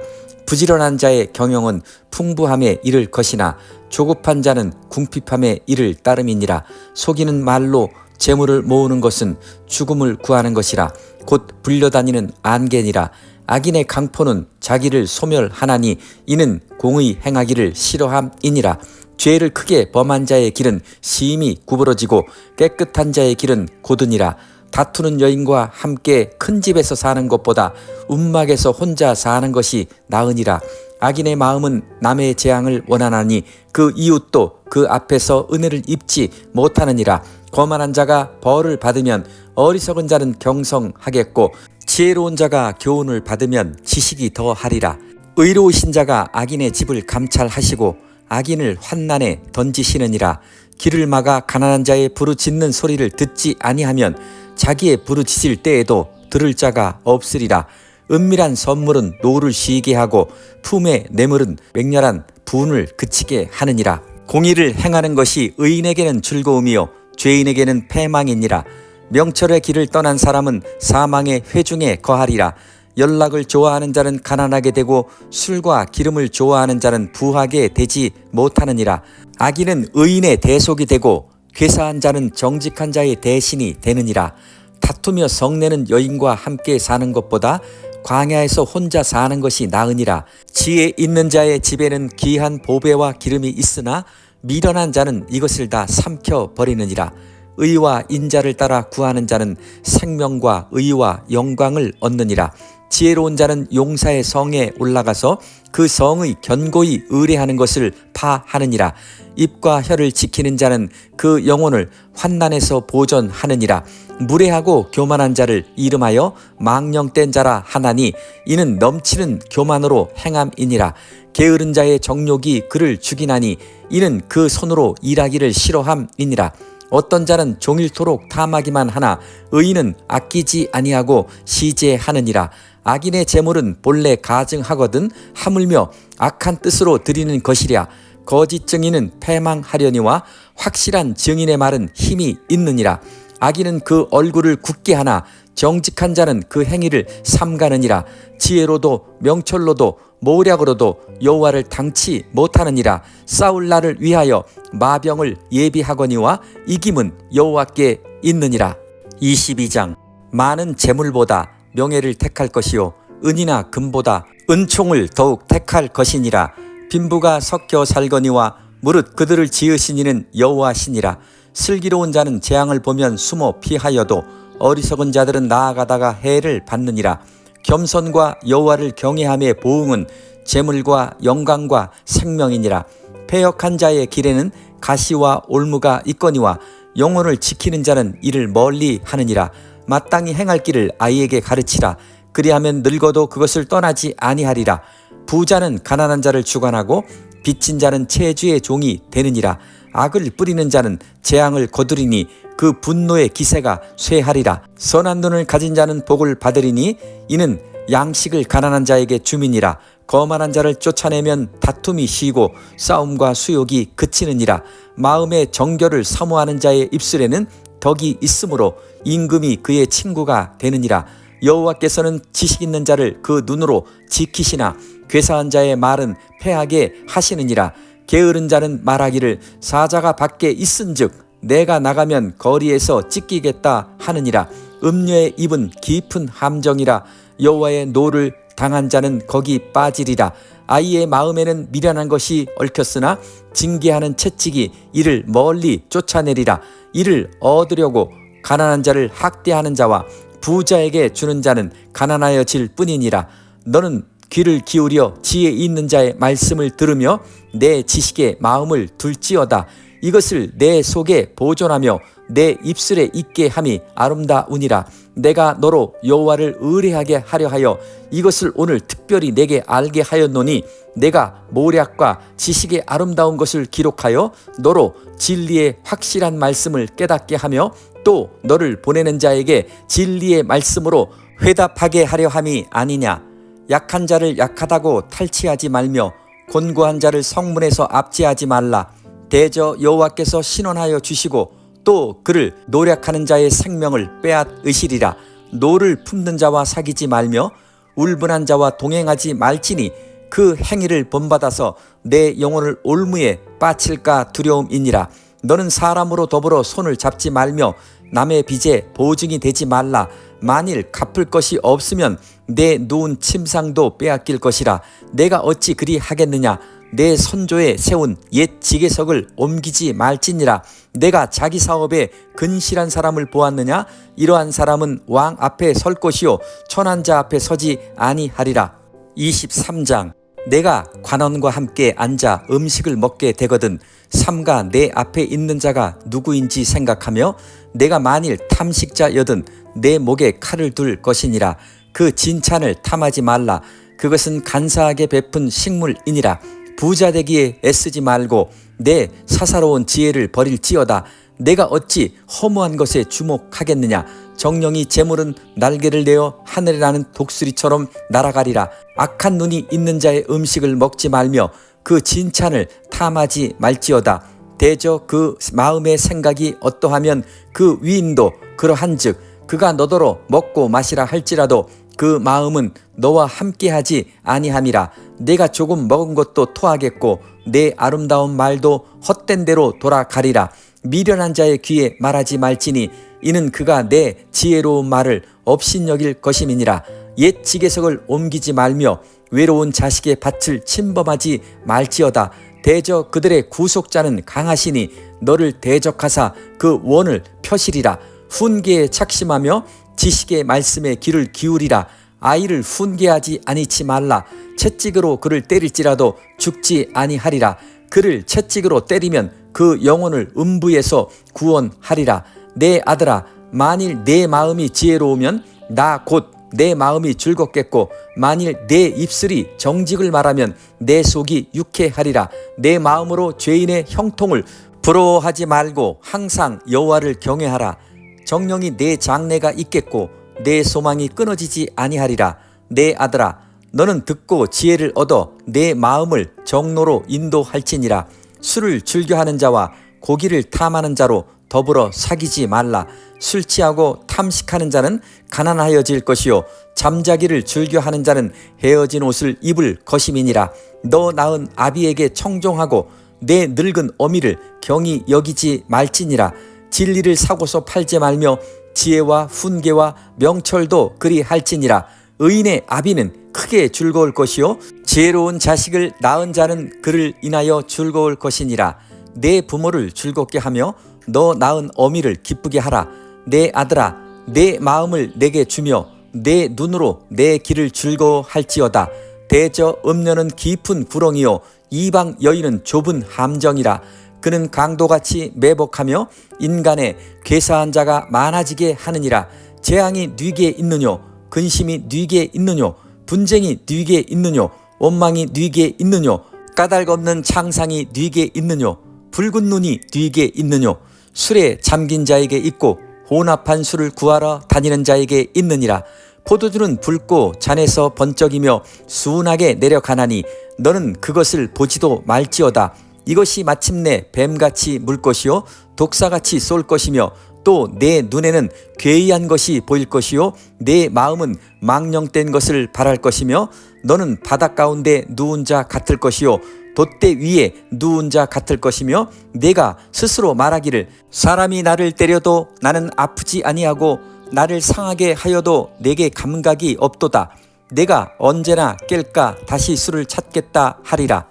부지런한 자의 경영은 풍부함에 이를 것이나 조급한 자는 궁핍함에 이를 따름이니라. 속이는 말로 재물을 모으는 것은 죽음을 구하는 것이라. 곧 불려다니는 안개니라. 악인의 강포는 자기를 소멸하나니 이는 공의 행하기를 싫어함이니라. 죄를 크게 범한 자의 길은 심히 구부러지고 깨끗한 자의 길은 고드니라. 다투는 여인과 함께 큰 집에서 사는 것보다 움막에서 혼자 사는 것이 나으니라. 악인의 마음은 남의 재앙을 원하나니 그 이웃도 그 앞에서 은혜를 입지 못하느니라. 거만한 자가 벌을 받으면 어리석은 자는 경성하겠고 지혜로운 자가 교훈을 받으면 지식이 더하리라. 의로우신 자가 악인의 집을 감찰하시고 악인을 환난에 던지시느니라. 길을 막아 가난한 자의 부르짖는 소리를 듣지 아니하면 자기의 부르짖을 때에도 들을 자가 없으리라. 은밀한 선물은 노를 쉬게 하고 품의 뇌물은 맹렬한 분을 그치게 하느니라. 공의를 행하는 것이 의인에게는 즐거움이요 죄인에게는 패망이니라. 명철의 길을 떠난 사람은 사망의 회중에 거하리라. 연락을 좋아하는 자는 가난하게 되고 술과 기름을 좋아하는 자는 부하게 되지 못하느니라. 악인은 의인의 대속이 되고 괴사한 자는 정직한 자의 대신이 되느니라. 다투며 성내는 여인과 함께 사는 것보다 광야에서 혼자 사는 것이 나으니라. 지혜 있는 자의 집에는 귀한 보배와 기름이 있으나 미련한 자는 이것을 다 삼켜버리느니라. 의와 인자를 따라 구하는 자는 생명과 의와 영광을 얻느니라. 지혜로운 자는 용사의 성에 올라가서 그 성의 견고히 의뢰하는 것을 파하느니라. 입과 혀를 지키는 자는 그 영혼을 환난에서 보존하느니라. 무례하고 교만한 자를 이름하여 망령된 자라 하나니 이는 넘치는 교만으로 행함이니라. 게으른 자의 정욕이 그를 죽이나니 이는 그 손으로 일하기를 싫어함이니라. 어떤 자는 종일토록 탐하기만 하나 의인은 아끼지 아니하고 시제하느니라. 악인의 재물은 본래 가증하거든 하물며 악한 뜻으로 드리는 것이랴. 거짓 증인은 패망하려니와 확실한 증인의 말은 힘이 있느니라. 악인은 그 얼굴을 굳게 하나 정직한 자는 그 행위를 삼가느니라. 지혜로도 명철로도 모략으로도 여호와를 당치 못하느니라. 싸울 날을 위하여 마병을 예비하거니와 이김은 여호와께 있느니라. 22장 많은 재물보다 명예를 택할 것이요 은이나 금보다 은총을 더욱 택할 것이니라. 빈부가 섞여 살거니와 무릇 그들을 지으신 이는 여호와시니라. 슬기로운 자는 재앙을 보면 숨어 피하여도 어리석은 자들은 나아가다가 해를 받느니라. 겸손과 여호와를 경외함의 보응은 재물과 영광과 생명이니라. 패역한 자의 길에는 가시와 올무가 있거니와 영혼을 지키는 자는 이를 멀리 하느니라. 마땅히 행할 길을 아이에게 가르치라. 그리하면 늙어도 그것을 떠나지 아니하리라. 부자는 가난한 자를 주관하고 빚진 자는 체주의 종이 되느니라. 악을 뿌리는 자는 재앙을 거두리니 그 분노의 기세가 쇠하리라. 선한 눈을 가진 자는 복을 받으리니 이는 양식을 가난한 자에게 주민이라. 거만한 자를 쫓아내면 다툼이 쉬고 싸움과 수욕이 그치느니라. 마음의 정결을 사모하는 자의 입술에는 덕이 있으므로 임금이 그의 친구가 되느니라. 여호와께서는 지식 있는 자를 그 눈으로 지키시나 괴사한 자의 말은 패하게 하시느니라. 게으른 자는 말하기를 사자가 밖에 있은즉 내가 나가면 거리에서 찢기겠다 하느니라. 음녀의 입은 깊은 함정이라. 여호와의 노를 당한 자는 거기 빠지리라. 아이의 마음에는 미련한 것이 얽혔으나 징계하는 채찍이 이를 멀리 쫓아내리라. 이를 얻으려고 가난한 자를 학대하는 자와 부자에게 주는 자는 가난하여질 뿐이니라. 너는 귀를 기울여 지혜 있는 자의 말씀을 들으며 내 지식에 마음을 둘지어다. 이것을 내 속에 보존하며 내 입술에 있게 함이 아름다우니라. 내가 너로 여호와를 의뢰하게 하려 하여 이것을 오늘 특별히 내게 알게 하였노니 내가 모략과 지식의 아름다운 것을 기록하여 너로 진리의 확실한 말씀을 깨닫게 하며 또 너를 보내는 자에게 진리의 말씀으로 회답하게 하려 함이 아니냐. 약한 자를 약하다고 탈취하지 말며 곤고한 자를 성문에서 압제하지 말라. 대저 여호와께서 신원하여 주시고 또 그를 노략하는 자의 생명을 빼앗으시리라. 노를 품는 자와 사귀지 말며 울분한 자와 동행하지 말지니 그 행위를 본받아서 내 영혼을 올무에 빠칠까 두려움이니라. 너는 사람으로 더불어 손을 잡지 말며 남의 빚에 보증이 되지 말라. 만일 갚을 것이 없으면 내 누운 침상도 빼앗길 것이라. 내가 어찌 그리 하겠느냐. 내 선조에 세운 옛 지계석을 옮기지 말지니라. 내가 자기 사업에 근실한 사람을 보았느냐. 이러한 사람은 왕 앞에 설 것이요 천한 자 앞에 서지 아니하리라. 23장. 내가 관원과 함께 앉아 음식을 먹게 되거든 삼가 내 앞에 있는 자가 누구인지 생각하며 내가 만일 탐식자여든 내 목에 칼을 둘 것이니라. 그 진찬을 탐하지 말라. 그것은 간사하게 베푼 식물이니라. 부자 되기에 애쓰지 말고 내 사사로운 지혜를 버릴지어다. 내가 어찌 허무한 것에 주목하겠느냐. 정령이 재물은 날개를 내어 하늘에 나는 독수리처럼 날아가리라. 악한 눈이 있는 자의 음식을 먹지 말며 그 진찬을 탐하지 말지어다. 대저 그 마음의 생각이 어떠하면 그 위인도 그러한즉 그가 너더러 먹고 마시라 할지라도 그 마음은 너와 함께하지 아니함이라. 내가 조금 먹은 것도 토하겠고 내 아름다운 말도 헛된 대로 돌아가리라. 미련한 자의 귀에 말하지 말지니 이는 그가 내 지혜로운 말을 업신여길 것임이니라. 옛 지계석을 옮기지 말며 외로운 자식의 밭을 침범하지 말지어다. 대저 그들의 구속자는 강하시니 너를 대적하사 그 원을 펴시리라. 훈계에 착심하며 지식의 말씀에 귀를 기울이라. 아이를 훈계하지 아니치 말라. 채찍으로 그를 때릴지라도 죽지 아니하리라. 그를 채찍으로 때리면 그 영혼을 음부에서 구원하리라. 내 아들아, 만일 내 마음이 지혜로우면 나 곧 내 마음이 즐겁겠고 만일 내 입술이 정직을 말하면 내 속이 유쾌하리라. 내 마음으로 죄인의 형통을 부러워하지 말고 항상 여호와를 경외하라. 정령이 내 장래가 있겠고 내 소망이 끊어지지 아니하리라. 내 아들아, 너는 듣고 지혜를 얻어 내 마음을 정로로 인도할지니라. 술을 즐겨하는 자와 고기를 탐하는 자로 더불어 사귀지 말라. 술 취하고 탐식하는 자는 가난하여질 것이요 잠자기를 즐겨하는 자는 헤어진 옷을 입을 것임이니라. 너 낳은 아비에게 청종하고 내 늙은 어미를 경히 여기지 말지니라. 진리를 사고서 팔지 말며 지혜와 훈계와 명철도 그리 할지니라. 의인의 아비는 크게 즐거울 것이요 지혜로운 자식을 낳은 자는 그를 인하여 즐거울 것이니라. 내 부모를 즐겁게 하며 너 낳은 어미를 기쁘게 하라. 내 아들아, 내 마음을 내게 주며 내 눈으로 내 길을 즐거워할지어다. 대저 음녀는 깊은 구렁이요 이방 여인은 좁은 함정이라. 그는 강도같이 매복하며 인간의 괴사한 자가 많아지게 하느니라. 재앙이 뉘게 있느뇨 근심이 뉘게 있느뇨 분쟁이 뉘게 있느뇨 원망이 뉘게 있느뇨 까닭없는 창상이 뉘게 있느뇨 붉은 눈이 뉘게 있느뇨 술에 잠긴 자에게 있고 혼합한 술을 구하러 다니는 자에게 있느니라. 포도주는 붉고 잔에서 번쩍이며 순하게 내려가나니 너는 그것을 보지도 말지어다. 이것이 마침내 뱀같이 물 것이요 독사같이 쏠 것이며 또 내 눈에는 괴이한 것이 보일 것이요 내 마음은 망령된 것을 바랄 것이며 너는 바닷 가운데 누운 자 같을 것이요 돛대 위에 누운 자 같을 것이며 내가 스스로 말하기를 사람이 나를 때려도 나는 아프지 아니하고 나를 상하게 하여도 내게 감각이 없도다. 내가 언제나 깰까 다시 수를 찾겠다 하리라.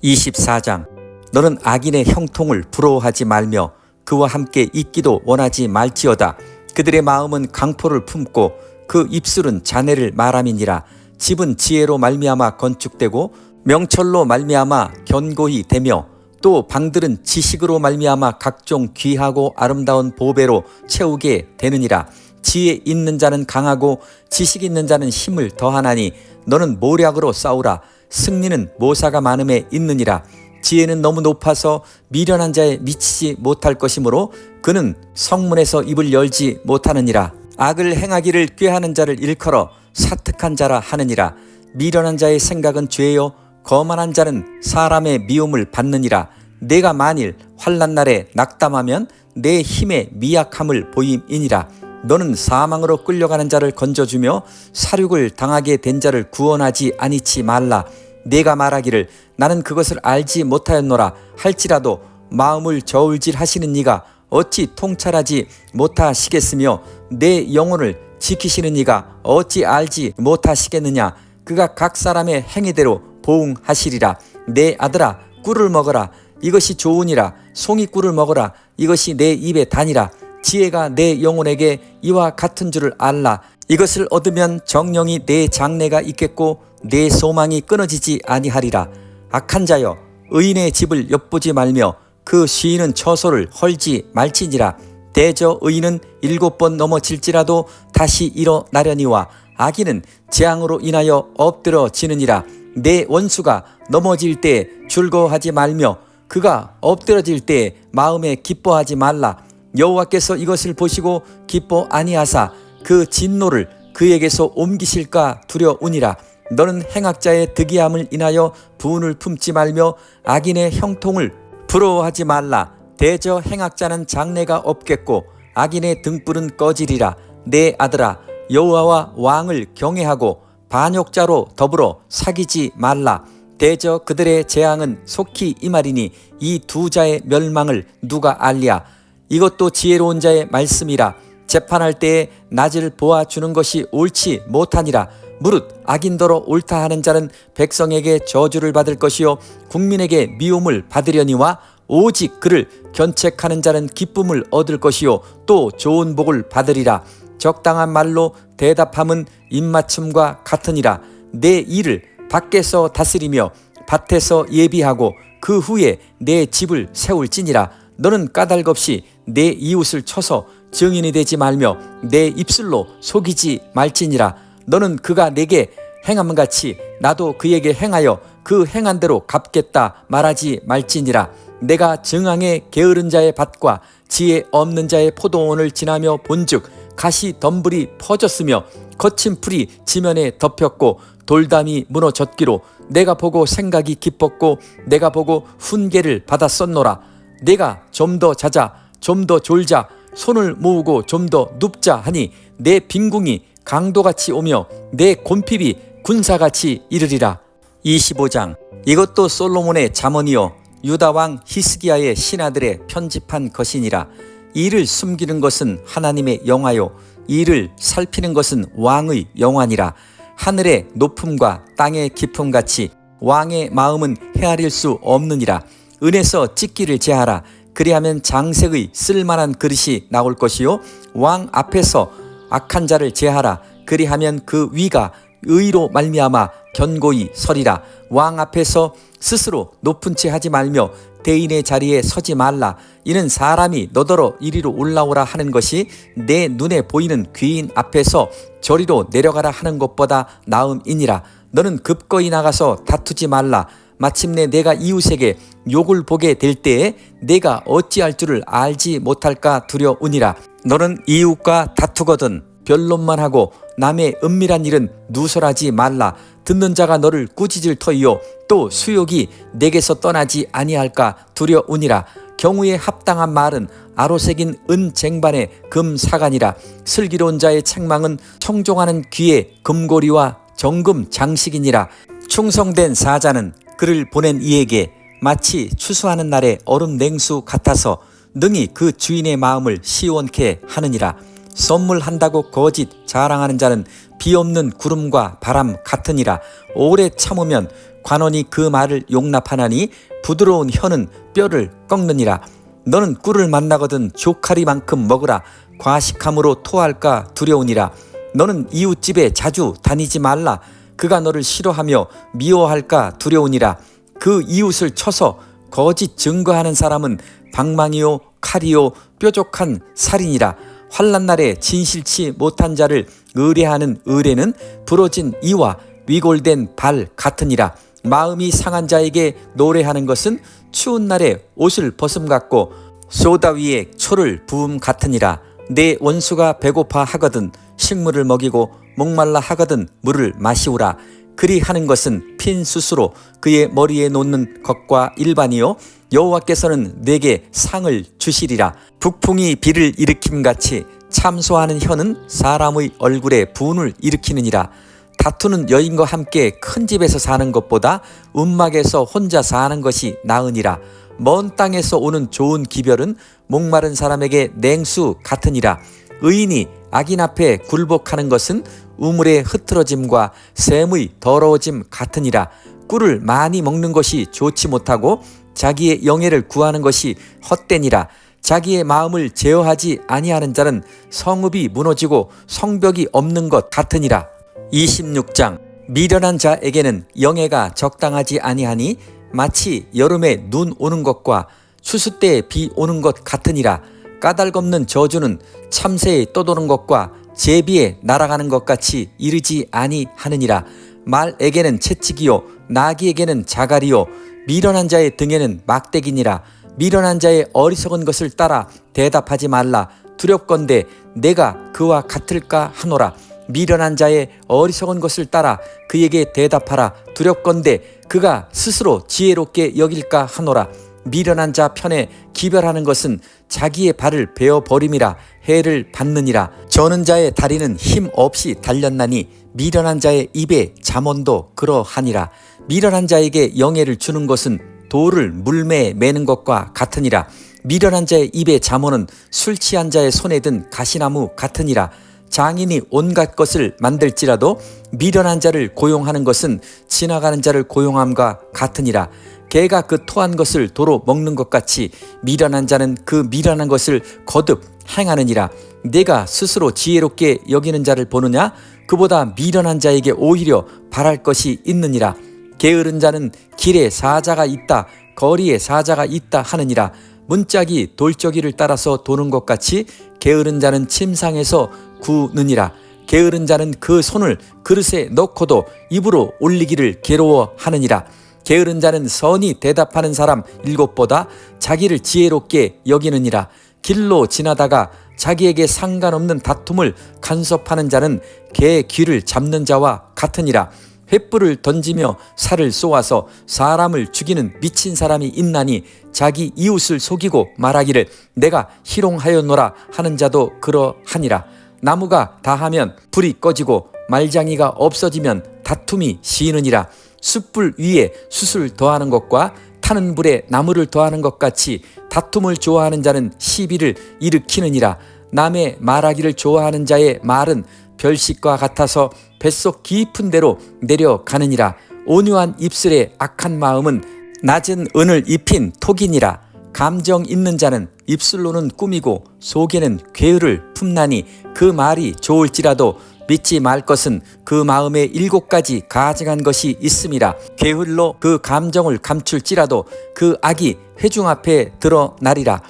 24장. 너는 악인의 형통을 부러워하지 말며 그와 함께 있기도 원하지 말지어다. 그들의 마음은 강포를 품고 그 입술은 잔해를 말함이니라. 집은 지혜로 말미암아 건축되고 명철로 말미암아 견고히 되며 또 방들은 지식으로 말미암아 각종 귀하고 아름다운 보배로 채우게 되느니라. 지혜 있는 자는 강하고 지식 있는 자는 힘을 더하나니 너는 모략으로 싸우라. 승리는 모사가 많음에 있느니라. 지혜는 너무 높아서 미련한 자에 미치지 못할 것이므로 그는 성문에서 입을 열지 못하느니라. 악을 행하기를 꾀하는 자를 일컬어 사특한 자라 하느니라. 미련한 자의 생각은 죄요 거만한 자는 사람의 미움을 받느니라. 내가 만일 환난 날에 낙담하면 내 힘의 미약함을 보임이니라. 너는 사망으로 끌려가는 자를 건져주며 사륙을 당하게 된 자를 구원하지 아니치 말라. 내가 말하기를 나는 그것을 알지 못하였노라 할지라도 마음을 저울질 하시는 이가 어찌 통찰하지 못하시겠으며 내 영혼을 지키시는 이가 어찌 알지 못하시겠느냐. 그가 각 사람의 행위대로 보응하시리라. 내 아들아 꿀을 먹어라. 이것이 좋으니라. 송이 꿀을 먹어라. 이것이 내 입에 다니라. 지혜가 내 영혼에게 이와 같은 줄을 알라. 이것을 얻으면 정령이 내 장래가 있겠고 내 소망이 끊어지지 아니하리라. 악한 자여 의인의 집을 엿보지 말며 그 시인은 처소를 헐지 말지니라. 대저 의인은 7번 넘어질지라도 다시 일어나려니와 악인은 재앙으로 인하여 엎드러지느니라. 내 원수가 넘어질 때 즐거워하지 말며 그가 엎드러질 때 마음에 기뻐하지 말라. 여호와께서 이것을 보시고 기뻐 아니하사 그 진노를 그에게서 옮기실까 두려우니라. 너는 행악자의 득이함을 인하여 분을 품지 말며 악인의 형통을 부러워하지 말라. 대저 행악자는 장래가 없겠고 악인의 등불은 꺼지리라. 내 아들아 여호와와 왕을 경외하고 반역자로 더불어 사귀지 말라. 대저 그들의 재앙은 속히 임하리니 이 두 자의 멸망을 누가 알랴. 이것도 지혜로운 자의 말씀이라. 재판할 때에 낯을 보아주는 것이 옳지 못하니라. 무릇 악인더러 옳다 하는 자는 백성에게 저주를 받을 것이요 국민에게 미움을 받으려니와 오직 그를 견책하는 자는 기쁨을 얻을 것이요 또 좋은 복을 받으리라. 적당한 말로 대답함은 입맞춤과 같으니라. 내 일을 밖에서 다스리며 밭에서 예비하고 그 후에 내 집을 세울지니라. 너는 까닭없이 내 이웃을 쳐서 증인이 되지 말며 내 입술로 속이지 말지니라. 너는 그가 내게 행함 같이 나도 그에게 행하여 그 행한 대로 갚겠다 말하지 말지니라. 내가 정황에 게으른 자의 밭과 지혜 없는 자의 포도원을 지나며 본즉 가시 덤불이 퍼졌으며 거친 풀이 지면에 덮였고 돌담이 무너졌기로 내가 보고 생각이 깊었고 내가 보고 훈계를 받았었노라. 내가 좀 더 자자 좀 더 졸자 손을 모으고 좀 더 눕자 하니 내 빈궁이 강도같이 오며 내 곤핍이 군사같이 이르리라. 25장. 이것도 솔로몬의 잠언이요 유다 왕 히스기야의 신하들의 편집한 것이니라. 이를 숨기는 것은 하나님의 영화요 이를 살피는 것은 왕의 영화니라. 하늘의 높음과 땅의 깊음 같이 왕의 마음은 헤아릴 수 없느니라. 은에서 찢기를 제하라. 그리하면 장색의 쓸만한 그릇이 나올 것이요 왕 앞에서 악한 자를 제하라. 그리하면 그 위가 의로 말미암아 견고히 서리라. 왕 앞에서 스스로 높은 채 하지 말며 대인의 자리에 서지 말라. 이는 사람이 너더러 이리로 올라오라 하는 것이 내 눈에 보이는 귀인 앞에서 저리로 내려가라 하는 것보다 나음이니라. 너는 급거이 나가서 다투지 말라. 마침내 내가 이웃에게 욕을 보게 될 때에 내가 어찌할 줄을 알지 못할까 두려우니라. 너는 이웃과 다투거든 변론만 하고 남의 은밀한 일은 누설하지 말라. 듣는 자가 너를 꾸짖을 터이요 또 수욕이 내게서 떠나지 아니할까 두려우니라. 경우에 합당한 말은 아로새긴 은 쟁반에 금 사간이라. 슬기로운 자의 책망은 청종하는 귀에 금고리와 정금 장식이니라. 충성된 사자는 그를 보낸 이에게 마치 추수하는 날의 얼음 냉수 같아서 능히 그 주인의 마음을 시원케 하느니라. 선물한다고 거짓 자랑하는 자는 비 없는 구름과 바람 같으니라. 오래 참으면 관원이 그 말을 용납하나니 부드러운 혀는 뼈를 꺾느니라. 너는 꿀을 만나거든 조카리만큼 먹으라. 과식함으로 토할까 두려우니라. 너는 이웃집에 자주 다니지 말라. 그가 너를 싫어하며 미워할까 두려우니라. 그 이웃을 쳐서 거짓 증거하는 사람은 방망이요 칼이요 뾰족한 살이니라. 환난 날에 진실치 못한 자를 의뢰하는 의뢰는 부러진 이와 위골된 발 같으니라. 마음이 상한 자에게 노래하는 것은 추운 날에 옷을 벗음 같고 소다 위에 초를 부음 같으니라. 내 원수가 배고파 하거든 식물을 먹이고 목말라 하거든 물을 마시우라. 그리 하는 것은 핀 숯으로 그의 머리에 놓는 것과 일반이요 여호와께서는 내게 상을 주시리라. 북풍이 비를 일으킴같이 참소하는 혀는 사람의 얼굴에 분을 일으키느니라. 다투는 여인과 함께 큰 집에서 사는 것보다 움막에서 혼자 사는 것이 나으니라. 먼 땅에서 오는 좋은 기별은 목마른 사람에게 냉수 같으니라. 의인이 악인 앞에 굴복하는 것은 우물의 흐트러짐과 샘의 더러워짐 같으니라. 꿀을 많이 먹는 것이 좋지 못하고 자기의 영예를 구하는 것이 헛되니라. 자기의 마음을 제어하지 아니하는 자는 성읍이 무너지고 성벽이 없는 것 같으니라. 26장. 미련한 자에게는 영예가 적당하지 아니하니 마치 여름에 눈 오는 것과 추수 때에 비 오는 것 같으니라. 까닭없는 저주는 참새에 떠도는 것과 제비에 날아가는 것 같이 이르지 아니하느니라. 말에게는 채찍이요 나귀에게는 자갈이요 미련한 자의 등에는 막대기니라. 미련한 자의 어리석은 것을 따라 대답하지 말라. 두렵건대 내가 그와 같을까 하노라. 미련한 자의 어리석은 것을 따라 그에게 대답하라. 두렵건대 그가 스스로 지혜롭게 여길까 하노라. 미련한 자 편에 기별하는 것은 자기의 발을 베어버림이라. 해를 받느니라. 저는 자의 다리는 힘 없이 달렸나니 미련한 자의 입에 잠언도 그러하니라. 미련한 자에게 영예를 주는 것은 돌을 물매에 매는 것과 같으니라. 미련한 자의 입에 잠언은 술 취한 자의 손에 든 가시나무 같으니라. 장인이 온갖 것을 만들지라도 미련한 자를 고용하는 것은 지나가는 자를 고용함과 같으니라. 개가 그 토한 것을 도로 먹는 것 같이 미련한 자는 그 미련한 것을 거듭 행하느니라. 내가 스스로 지혜롭게 여기는 자를 보느냐? 그보다 미련한 자에게 오히려 바랄 것이 있느니라. 게으른 자는 길에 사자가 있다 거리에 사자가 있다 하느니라. 문짝이 돌저기를 따라서 도는 것 같이 게으른 자는 침상에서 구느니라. 게으른 자는 그 손을 그릇에 넣고도 입으로 올리기를 괴로워하느니라. 게으른 자는 선히 대답하는 사람 7보다 자기를 지혜롭게 여기느니라. 길로 지나다가 자기에게 상관없는 다툼을 간섭하는 자는 개 귀를 잡는 자와 같으니라. 횃불을 던지며 살을 쏘아서 사람을 죽이는 미친 사람이 있나니 자기 이웃을 속이고 말하기를 내가 희롱하였노라 하는 자도 그러하니라. 나무가 다하면 불이 꺼지고 말장이가 없어지면 다툼이 시느니라. 숯불 위에 숯을 더하는 것과 타는 불에 나무를 더하는 것 같이 다툼을 좋아하는 자는 시비를 일으키느니라. 남의 말하기를 좋아하는 자의 말은 별식과 같아서 뱃속 깊은 데로 내려가느니라. 온유한 입술에 악한 마음은 낮은 은을 입힌 톡이니라. 감정 있는 자는 입술로는 꾸미고 속에는 괴를 품나니 그 말이 좋을지라도 믿지 말 것은 그 마음에 7가지 가증한 것이 있음이라. 게을로 그 감정을 감출지라도 그 악이 회중 앞에 드러나리라.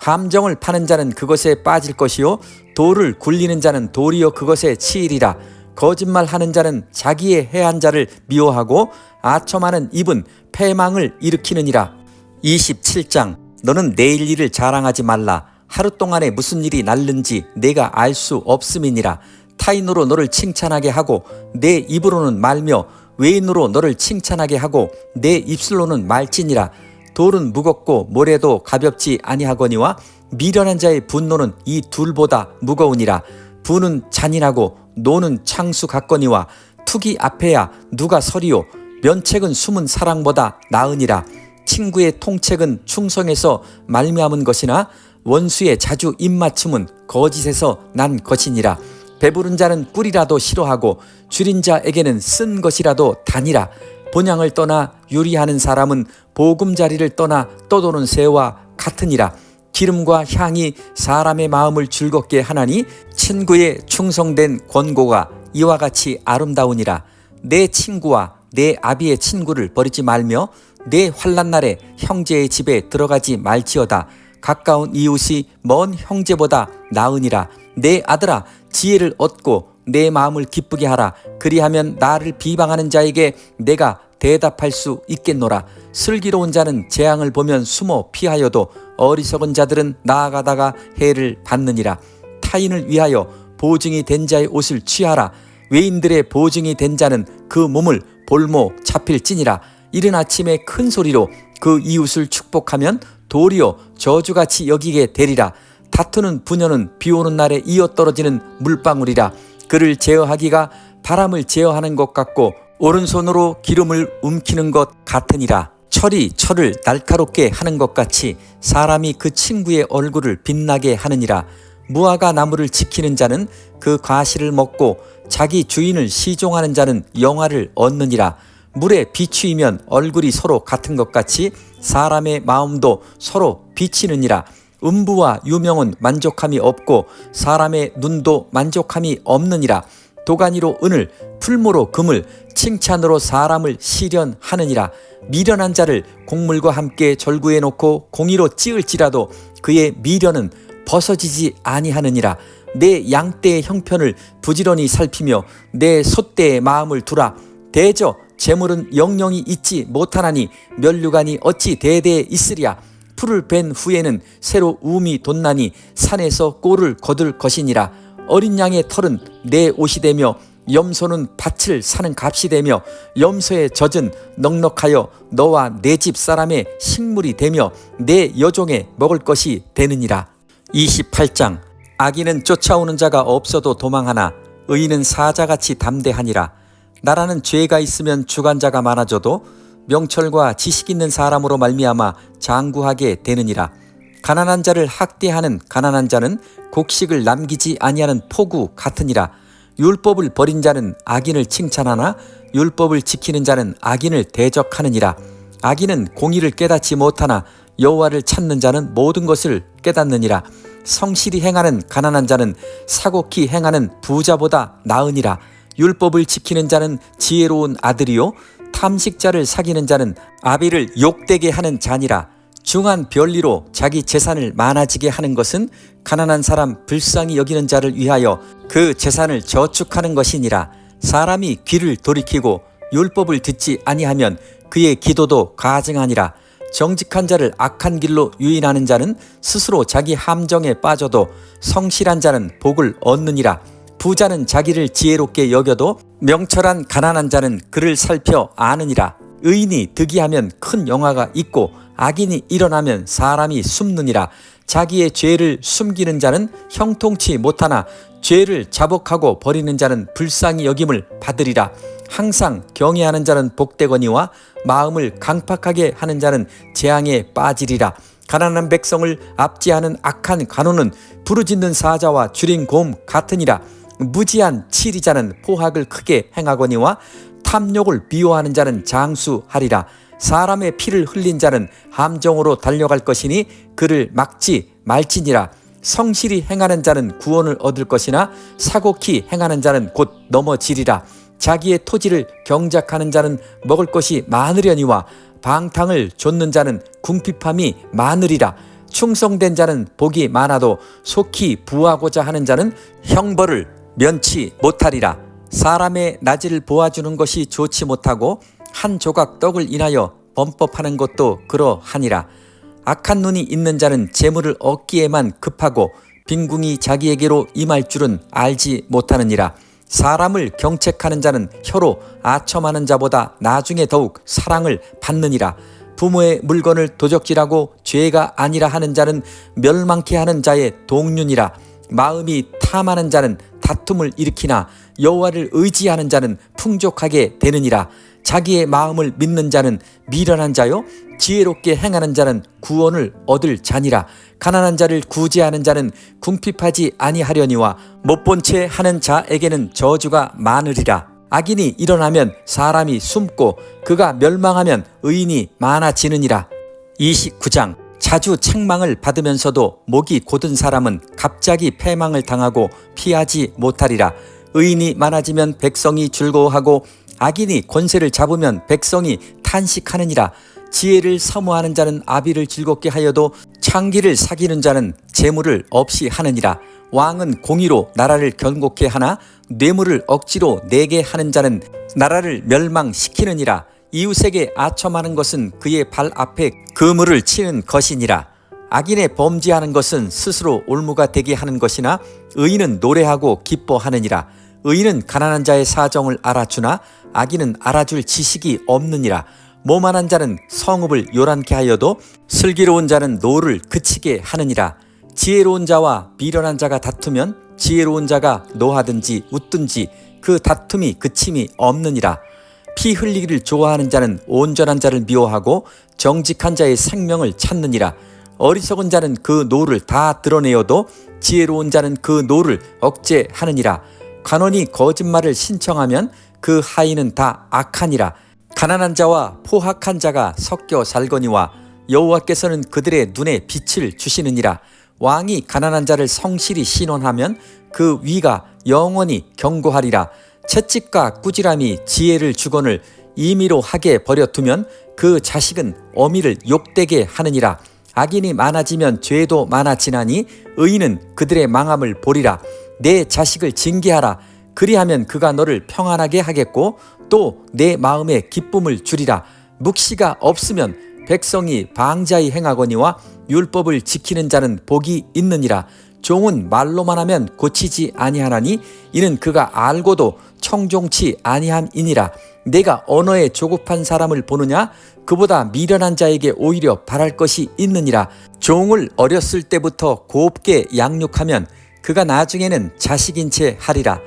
감정을 파는 자는 그것에 빠질 것이요 돌을 굴리는 자는 도리어 그것에 치이리라. 거짓말하는 자는 자기의 해한 자를 미워하고 아첨하는 입은 패망을 일으키느니라. 27장. 너는 내일 일을 자랑하지 말라. 하루 동안에 무슨 일이 날는지 내가 알 수 없음이니라. 타인으로 너를 칭찬하게 하고 내 입으로는 말며 외인으로 너를 칭찬하게 하고 내 입술로는 말지니라. 돌은 무겁고 모래도 가볍지 아니하거니와 미련한 자의 분노는 이 둘보다 무거우니라. 부는 잔인하고 노는 창수 같거니와 투기 앞에야 누가 서리요. 면책은 숨은 사랑보다 나으니라. 친구의 통책은 충성에서 말미암은 것이나 원수의 자주 입맞춤은 거짓에서 난 것이니라. 배부른 자는 꿀이라도 싫어하고 줄인 자에게는 쓴 것이라도 다니라. 본향을 떠나 유리하는 사람은 보금자리를 떠나 떠도는 새와 같으니라. 기름과 향이 사람의 마음을 즐겁게 하나니 친구의 충성된 권고가 이와 같이 아름다우니라. 내 친구와 내 아비의 친구를 버리지 말며 내 환난 날에 형제의 집에 들어가지 말지어다. 가까운 이웃이 먼 형제보다 나으니라. 내 아들아, 지혜를 얻고 내 마음을 기쁘게 하라. 그리하면 나를 비방하는 자에게 내가 대답할 수 있겠노라. 슬기로운 자는 재앙을 보면 숨어 피하여도 어리석은 자들은 나아가다가 해를 받느니라. 타인을 위하여 보증이 된 자의 옷을 취하라. 외인들의 보증이 된 자는 그 몸을 볼모 잡힐지니라. 이른 아침에 큰 소리로 그 이웃을 축복하면 도리어 저주같이 여기게 되리라. 다투는 부녀는 비오는 날에 이어떨어지는 물방울이라. 그를 제어하기가 바람을 제어하는 것 같고 오른손으로 기름을 움키는 것 같으니라. 철이 철을 날카롭게 하는 것 같이 사람이 그 친구의 얼굴을 빛나게 하느니라. 무화과 나무를 지키는 자는 그 과실을 먹고 자기 주인을 시종하는 자는 영화를 얻느니라. 물에 비추이면 얼굴이 서로 같은 것 같이 사람의 마음도 서로 비치느니라. 음부와 유명은 만족함이 없고 사람의 눈도 만족함이 없느니라. 도가니로 은을 풀무로 금을 칭찬으로 사람을 시련하느니라. 미련한 자를 곡물과 함께 절구해 놓고 공의로 찌을지라도 그의 미련은 벗어지지 아니하느니라. 내 양떼의 형편을 부지런히 살피며 내 소떼의 마음을 두라. 대저 재물은 영영이 있지 못하나니 면류관이 어찌 대대에 있으랴. 풀을 벤 후에는 새로 우음이 돋나니 산에서 꼴을 거둘 것이니라. 어린 양의 털은 내 옷이 되며 염소는 밭을 사는 값이 되며 염소의 젖은 넉넉하여 너와 내 집 사람의 식물이 되며 내 여종의 먹을 것이 되느니라. 28장. 악인은 쫓아오는 자가 없어도 도망하나 의인은 사자같이 담대하니라. 나라는 죄가 있으면 주관자가 많아져도 명철과 지식 있는 사람으로 말미암아 장구하게 되느니라. 가난한 자를 학대하는 가난한 자는 곡식을 남기지 아니하는 포구 같으니라. 율법을 버린 자는 악인을 칭찬하나 율법을 지키는 자는 악인을 대적하느니라. 악인은 공의를 깨닫지 못하나 여호와를 찾는 자는 모든 것을 깨닫느니라. 성실히 행하는 가난한 자는 사곡히 행하는 부자보다 나으니라. 율법을 지키는 자는 지혜로운 아들이요 탐식자를 사귀는 자는 아비를 욕되게 하는 자니라. 중한 별리로 자기 재산을 많아지게 하는 것은 가난한 사람 불쌍히 여기는 자를 위하여 그 재산을 저축하는 것이니라. 사람이 귀를 돌이키고 율법을 듣지 아니하면 그의 기도도 가증하니라. 정직한 자를 악한 길로 유인하는 자는 스스로 자기 함정에 빠져도 성실한 자는 복을 얻느니라. 부자는 자기를 지혜롭게 여겨도 명철한 가난한 자는 그를 살펴 아느니라. 의인이 득이하면 큰 영화가 있고 악인이 일어나면 사람이 숨느니라. 자기의 죄를 숨기는 자는 형통치 못하나 죄를 자복하고 버리는 자는 불쌍히 여김을 받으리라. 항상 경외하는 자는 복되거니와 마음을 강팍하게 하는 자는 재앙에 빠지리라. 가난한 백성을 압제하는 악한 간호는 부르짖는 사자와 줄인 곰 같으니라. 무지한 치리자는 포학을 크게 행하거니와 탐욕을 비호하는 자는 장수하리라. 사람의 피를 흘린 자는 함정으로 달려갈 것이니 그를 막지 말지니라. 성실히 행하는 자는 구원을 얻을 것이나 사곡히 행하는 자는 곧 넘어지리라. 자기의 토지를 경작하는 자는 먹을 것이 많으려니와 방탕을 좇는 자는 궁핍함이 많으리라. 충성된 자는 복이 많아도 속히 부하고자 하는 자는 형벌을 면치 못하리라. 사람의 나지를 보아주는 것이 좋지 못하고 한 조각 떡을 인하여 범법하는 것도 그러하니라. 악한 눈이 있는 자는 재물을 얻기에만 급하고 빈궁이 자기에게로 임할 줄은 알지 못하느니라. 사람을 경책하는 자는 혀로 아첨하는 자보다 나중에 더욱 사랑을 받느니라. 부모의 물건을 도적질하고 죄가 아니라 하는 자는 멸망케 하는 자의 동륜이라. 마음이 탐하는 자는 다툼을 일으키나 여호와를 의지하는 자는 풍족하게 되느니라. 자기의 마음을 믿는 자는 미련한 자요 지혜롭게 행하는 자는 구원을 얻을 자니라. 가난한 자를 구제하는 자는 궁핍하지 아니하려니와 못본 채 하는 자에게는 저주가 많으리라. 악인이 일어나면 사람이 숨고 그가 멸망하면 의인이 많아지느니라. 29장. 자주 책망을 받으면서도 목이 곧은 사람은 갑자기 패망을 당하고 피하지 못하리라. 의인이 많아지면 백성이 즐거워하고 악인이 권세를 잡으면 백성이 탄식하느니라. 지혜를 사모하는 자는 아비를 즐겁게 하여도 창기를 사귀는 자는 재물을 없이 하느니라. 왕은 공의로 나라를 견고케 하나 뇌물을 억지로 내게 하는 자는 나라를 멸망시키느니라. 이웃에게 아첨하는 것은 그의 발 앞에 그물을 치는 것이니라. 악인의 범죄하는 것은 스스로 올무가 되게 하는 것이나 의인은 노래하고 기뻐하느니라. 의인은 가난한 자의 사정을 알아주나 악인은 알아줄 지식이 없느니라. 모만한 자는 성읍을 요란케 하여도 슬기로운 자는 노를 그치게 하느니라. 지혜로운 자와 미련한 자가 다투면 지혜로운 자가 노하든지 웃든지 그 다툼이 그침이 없느니라. 피 흘리기를 좋아하는 자는 온전한 자를 미워하고 정직한 자의 생명을 찾느니라. 어리석은 자는 그 노를 다 드러내어도 지혜로운 자는 그 노를 억제하느니라. 관원이 거짓말을 신청하면 그 하인은 다 악하니라. 가난한 자와 포학한 자가 섞여 살거니와 여호와께서는 그들의 눈에 빛을 주시느니라. 왕이 가난한 자를 성실히 신원하면 그 위가 영원히 견고하리라. 채찍과 꾸지람이 지혜를 주거늘 임의로 하게 버려두면 그 자식은 어미를 욕되게 하느니라. 악인이 많아지면 죄도 많아지나니 의인은 그들의 망함을 보리라. 내 자식을 징계하라. 그리하면 그가 너를 평안하게 하겠고 또 내 마음에 기쁨을 주리라. 묵시가 없으면 백성이 방자히 행하거니와 율법을 지키는 자는 복이 있느니라. 종은 말로만 하면 고치지 아니하나니 이는 그가 알고도 청종치 아니함이니라. 내가 언어에 조급한 사람을 보느냐? 그보다 미련한 자에게 오히려 바랄 것이 있느니라. 종을 어렸을 때부터 곱게 양육하면 그가 나중에는 자식인 채 하리라.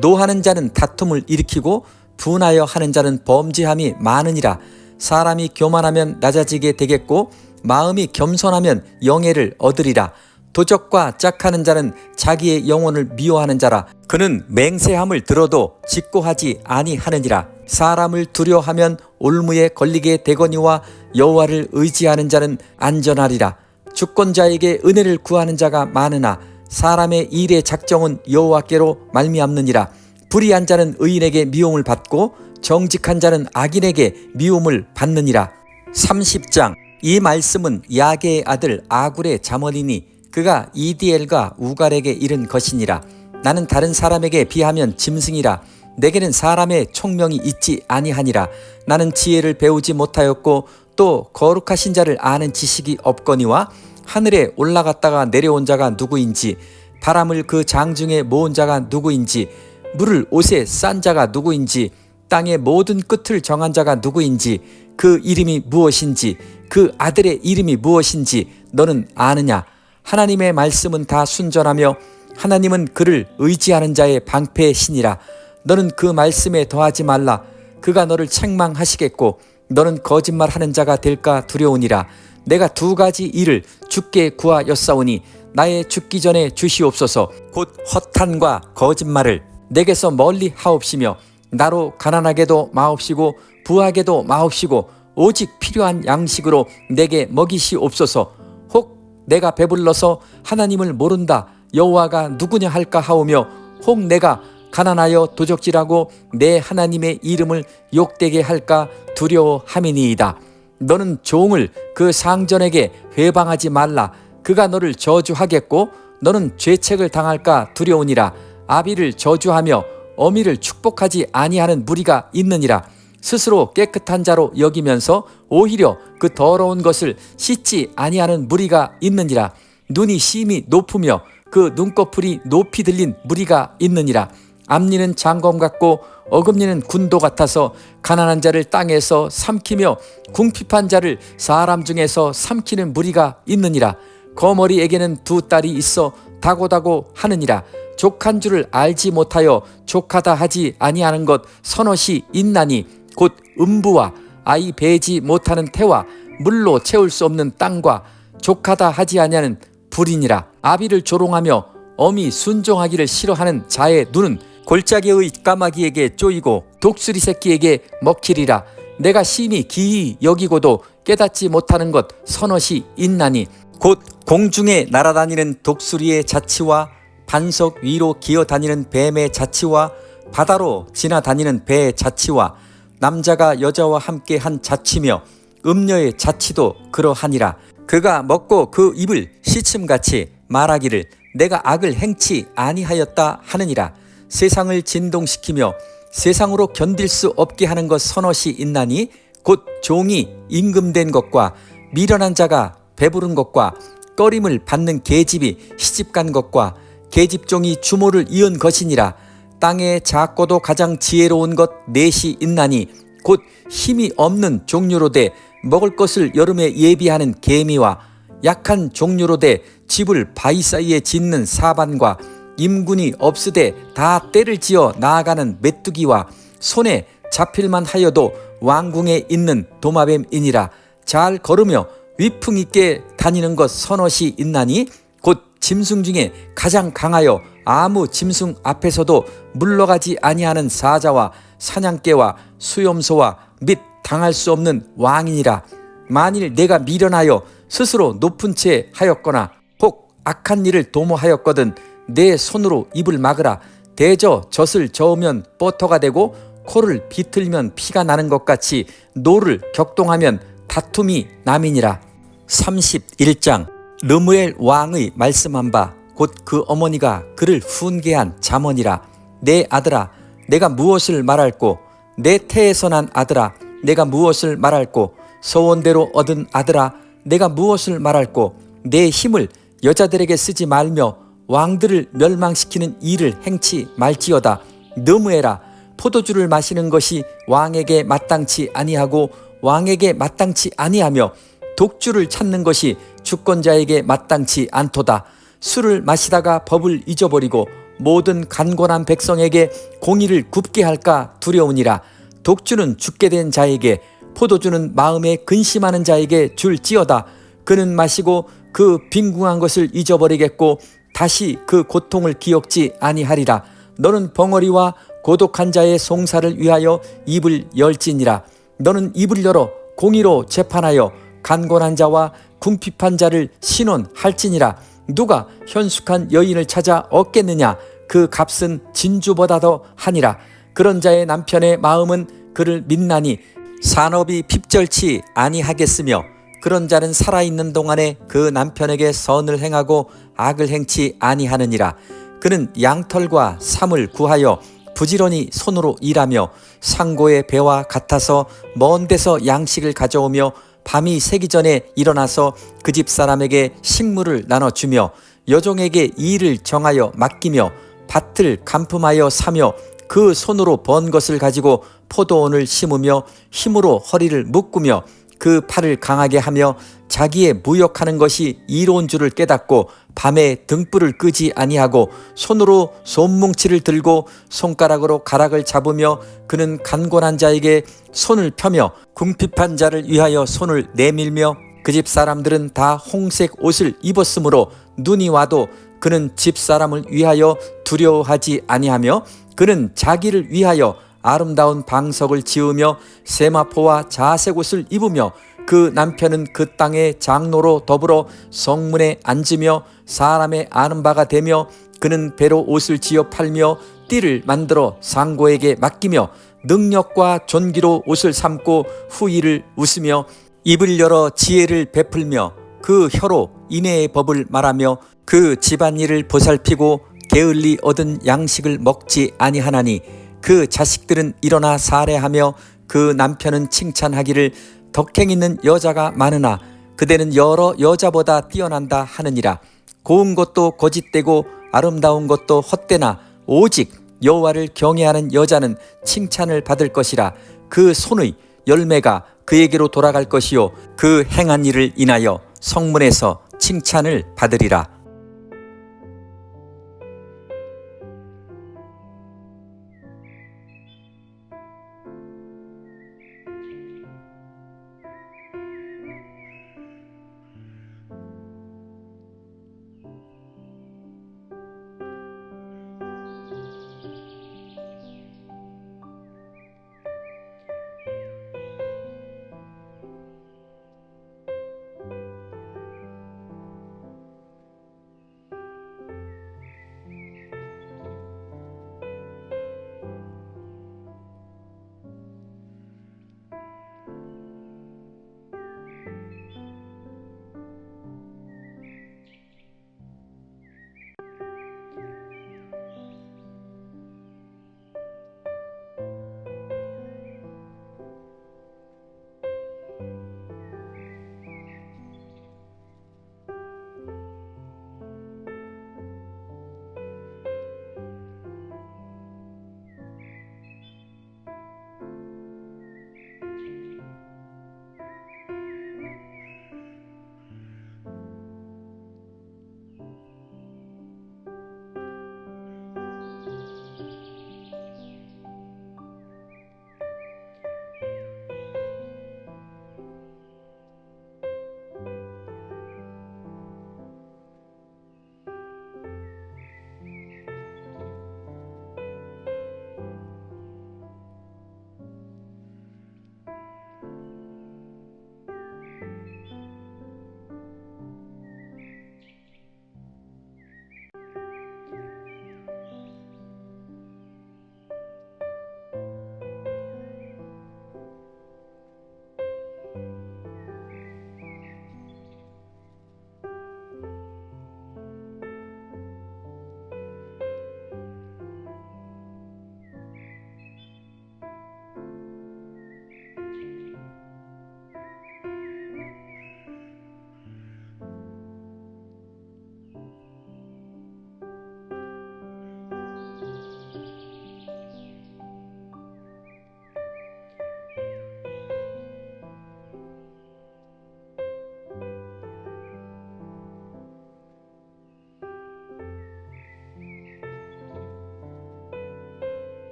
노하는 자는 다툼을 일으키고 분하여 하는 자는 범죄함이 많으니라. 사람이 교만하면 낮아지게 되겠고 마음이 겸손하면 영예를 얻으리라. 도적과 짝하는 자는 자기의 영혼을 미워하는 자라. 그는 맹세함을 들어도 직고하지 아니하느니라. 사람을 두려워하면 올무에 걸리게 되거니와 여호와를 의지하는 자는 안전하리라. 주권자에게 은혜를 구하는 자가 많으나 사람의 일의 작정은 여호와께로 말미암느니라. 불의한 자는 의인에게 미움을 받고 정직한 자는 악인에게 미움을 받느니라. 30장. 이 말씀은 야게의 아들 아굴의 자언이니 그가 이디엘과 우갈에게 이른 것이니라. 나는 다른 사람에게 비하면 짐승이라. 내게는 사람의 총명이 있지 아니하니라. 나는 지혜를 배우지 못하였고 또 거룩하신 자를 아는 지식이 없거니와 하늘에 올라갔다가 내려온 자가 누구인지 바람을 그 장중에 모은 자가 누구인지 물을 옷에 싼 자가 누구인지 땅의 모든 끝을 정한 자가 누구인지 그 이름이 무엇인지 그 아들의 이름이 무엇인지 너는 아느냐? 하나님의 말씀은 다 순전하며 하나님은 그를 의지하는 자의 방패의 신이라. 너는 그 말씀에 더하지 말라. 그가 너를 책망하시겠고 너는 거짓말하는 자가 될까 두려우니라. 내가 두 가지 일을 주께 구하였사오니 나의 죽기 전에 주시옵소서. 곧 허탄과 거짓말을 내게서 멀리 하옵시며 나로 가난하게도 마옵시고 부하게도 마옵시고 오직 필요한 양식으로 내게 먹이시옵소서. 혹 내가 배불러서 하나님을 모른다 여호와가 누구냐 할까 하오며 혹 내가 가난하여 도적질하고 내 하나님의 이름을 욕되게 할까 두려워함이니이다. 너는 종을 그 상전에게 회방하지 말라. 그가 너를 저주하겠고 너는 죄책을 당할까 두려우니라. 아비를 저주하며 어미를 축복하지 아니하는 무리가 있느니라. 스스로 깨끗한 자로 여기면서 오히려 그 더러운 것을 씻지 아니하는 무리가 있느니라. 눈이 심히 높으며 그 눈꺼풀이 높이 들린 무리가 있느니라. 앞니는 장검 같고 어금니는 군도 같아서 가난한 자를 땅에서 삼키며 궁핍한 자를 사람 중에서 삼키는 무리가 있느니라. 거머리에게는 두 딸이 있어 다고다고 하느니라. 족한 줄을 알지 못하여 족하다 하지 아니하는 것 서넛이 있나니 곧 음부와 아이 배지 못하는 태와 물로 채울 수 없는 땅과 족하다 하지 아니하는 불이니라. 아비를 조롱하며 어미 순종하기를 싫어하는 자의 눈은 골짜기의 까마귀에게 쪼이고 독수리 새끼에게 먹히리라. 내가 심히 기이 여기고도 깨닫지 못하는 것 서넛이 있나니 곧 공중에 날아다니는 독수리의 자치와 반석 위로 기어다니는 뱀의 자치와 바다로 지나다니는 배의 자치와 남자가 여자와 함께 한 자치며 음녀의 자치도 그러하니라. 그가 먹고 그 입을 시침같이 말하기를 내가 악을 행치 아니하였다 하느니라. 세상을 진동시키며 세상으로 견딜 수 없게 하는 것 서넛이 있나니 곧 종이 임금된 것과 미련한 자가 배부른 것과 꺼림을 받는 계집이 시집간 것과 계집종이 주모를 이은 것이니라. 땅에 작고도 가장 지혜로운 것 넷이 있나니 곧 힘이 없는 종류로되 먹을 것을 여름에 예비하는 개미와 약한 종류로되 집을 바위 사이에 짓는 사반과 임군이 없으되 다 때를 지어 나아가는 메뚜기와 손에 잡힐만 하여도 왕궁에 있는 도마뱀이니라. 잘 걸으며 위풍 있게 다니는 것 서넛이 있나니 곧 짐승 중에 가장 강하여 아무 짐승 앞에서도 물러가지 아니하는 사자와 사냥개와 수염소와 및 당할 수 없는 왕이니라. 만일 내가 미련하여 스스로 높은 채 하였거나 혹 악한 일을 도모하였거든 내 손으로 입을 막으라. 대저 젖을 저으면 버터가 되고 코를 비틀면 피가 나는 것 같이 노를 격동하면 다툼이 남이니라. 31장 르무엘 왕의 말씀한 바 곧 그 어머니가 그를 훈계한 잠언이라. 내 아들아 내가 무엇을 말할꼬? 내 태에서 난 아들아 내가 무엇을 말할꼬? 소원대로 얻은 아들아 내가 무엇을 말할꼬? 내 힘을 여자들에게 쓰지 말며 왕들을 멸망시키는 일을 행치 말지어다. 너무해라. 포도주를 마시는 것이 왕에게 마땅치 아니하고 왕에게 마땅치 아니하며 독주를 찾는 것이 주권자에게 마땅치 않도다. 술을 마시다가 법을 잊어버리고 모든 간곤한 백성에게 공의를 굽게 할까 두려우니라. 독주는 죽게 된 자에게 포도주는 마음에 근심하는 자에게 줄지어다. 그는 마시고 그 빈궁한 것을 잊어버리겠고 다시 그 고통을 기억지 아니하리라. 너는 벙어리와 고독한 자의 송사를 위하여 입을 열지니라. 너는 입을 열어 공의로 재판하여 간곤한 자와 궁핍한 자를 신원할지니라. 누가 현숙한 여인을 찾아 얻겠느냐? 그 값은 진주보다도 하니라. 그런 자의 남편의 마음은 그를 믿나니 산업이 핍절치 아니하겠으며 그런 자는 살아있는 동안에 그 남편에게 선을 행하고 악을 행치 아니하느니라. 그는 양털과 삼을 구하여 부지런히 손으로 일하며 상고의 배와 같아서 먼 데서 양식을 가져오며 밤이 새기 전에 일어나서 그 집 사람에게 식물을 나눠주며 여종에게 일을 정하여 맡기며 밭을 간품하여 사며 그 손으로 번 것을 가지고 포도원을 심으며 힘으로 허리를 묶으며 그 팔을 강하게 하며 자기의 무역하는 것이 이로운 줄을 깨닫고 밤에 등불을 끄지 아니하고 손으로 손뭉치를 들고 손가락으로 가락을 잡으며 그는 간곤한 자에게 손을 펴며 궁핍한 자를 위하여 손을 내밀며 그 집 사람들은 다 홍색 옷을 입었으므로 눈이 와도 그는 집 사람을 위하여 두려워하지 아니하며 그는 자기를 위하여 아름다운 방석을 지으며 세마포와 자색 옷을 입으며 그 남편은 그 땅의 장로로 더불어 성문에 앉으며 사람의 아는 바가 되며 그는 배로 옷을 지어 팔며 띠를 만들어 상고에게 맡기며 능력과 존귀로 옷을 삼고 후일을 웃으며 입을 열어 지혜를 베풀며 그 혀로 인애의 법을 말하며 그 집안일을 보살피고 게을리 얻은 양식을 먹지 아니하나니 그 자식들은 일어나 살해하며 그 남편은 칭찬하기를 덕행 있는 여자가 많으나 그대는 여러 여자보다 뛰어난다 하느니라. 고운 것도 거짓되고 아름다운 것도 헛되나 오직 여호와를 경외하는 여자는 칭찬을 받을 것이라. 그 손의 열매가 그에게로 돌아갈 것이요 그 행한 일을 인하여 성문에서 칭찬을 받으리라.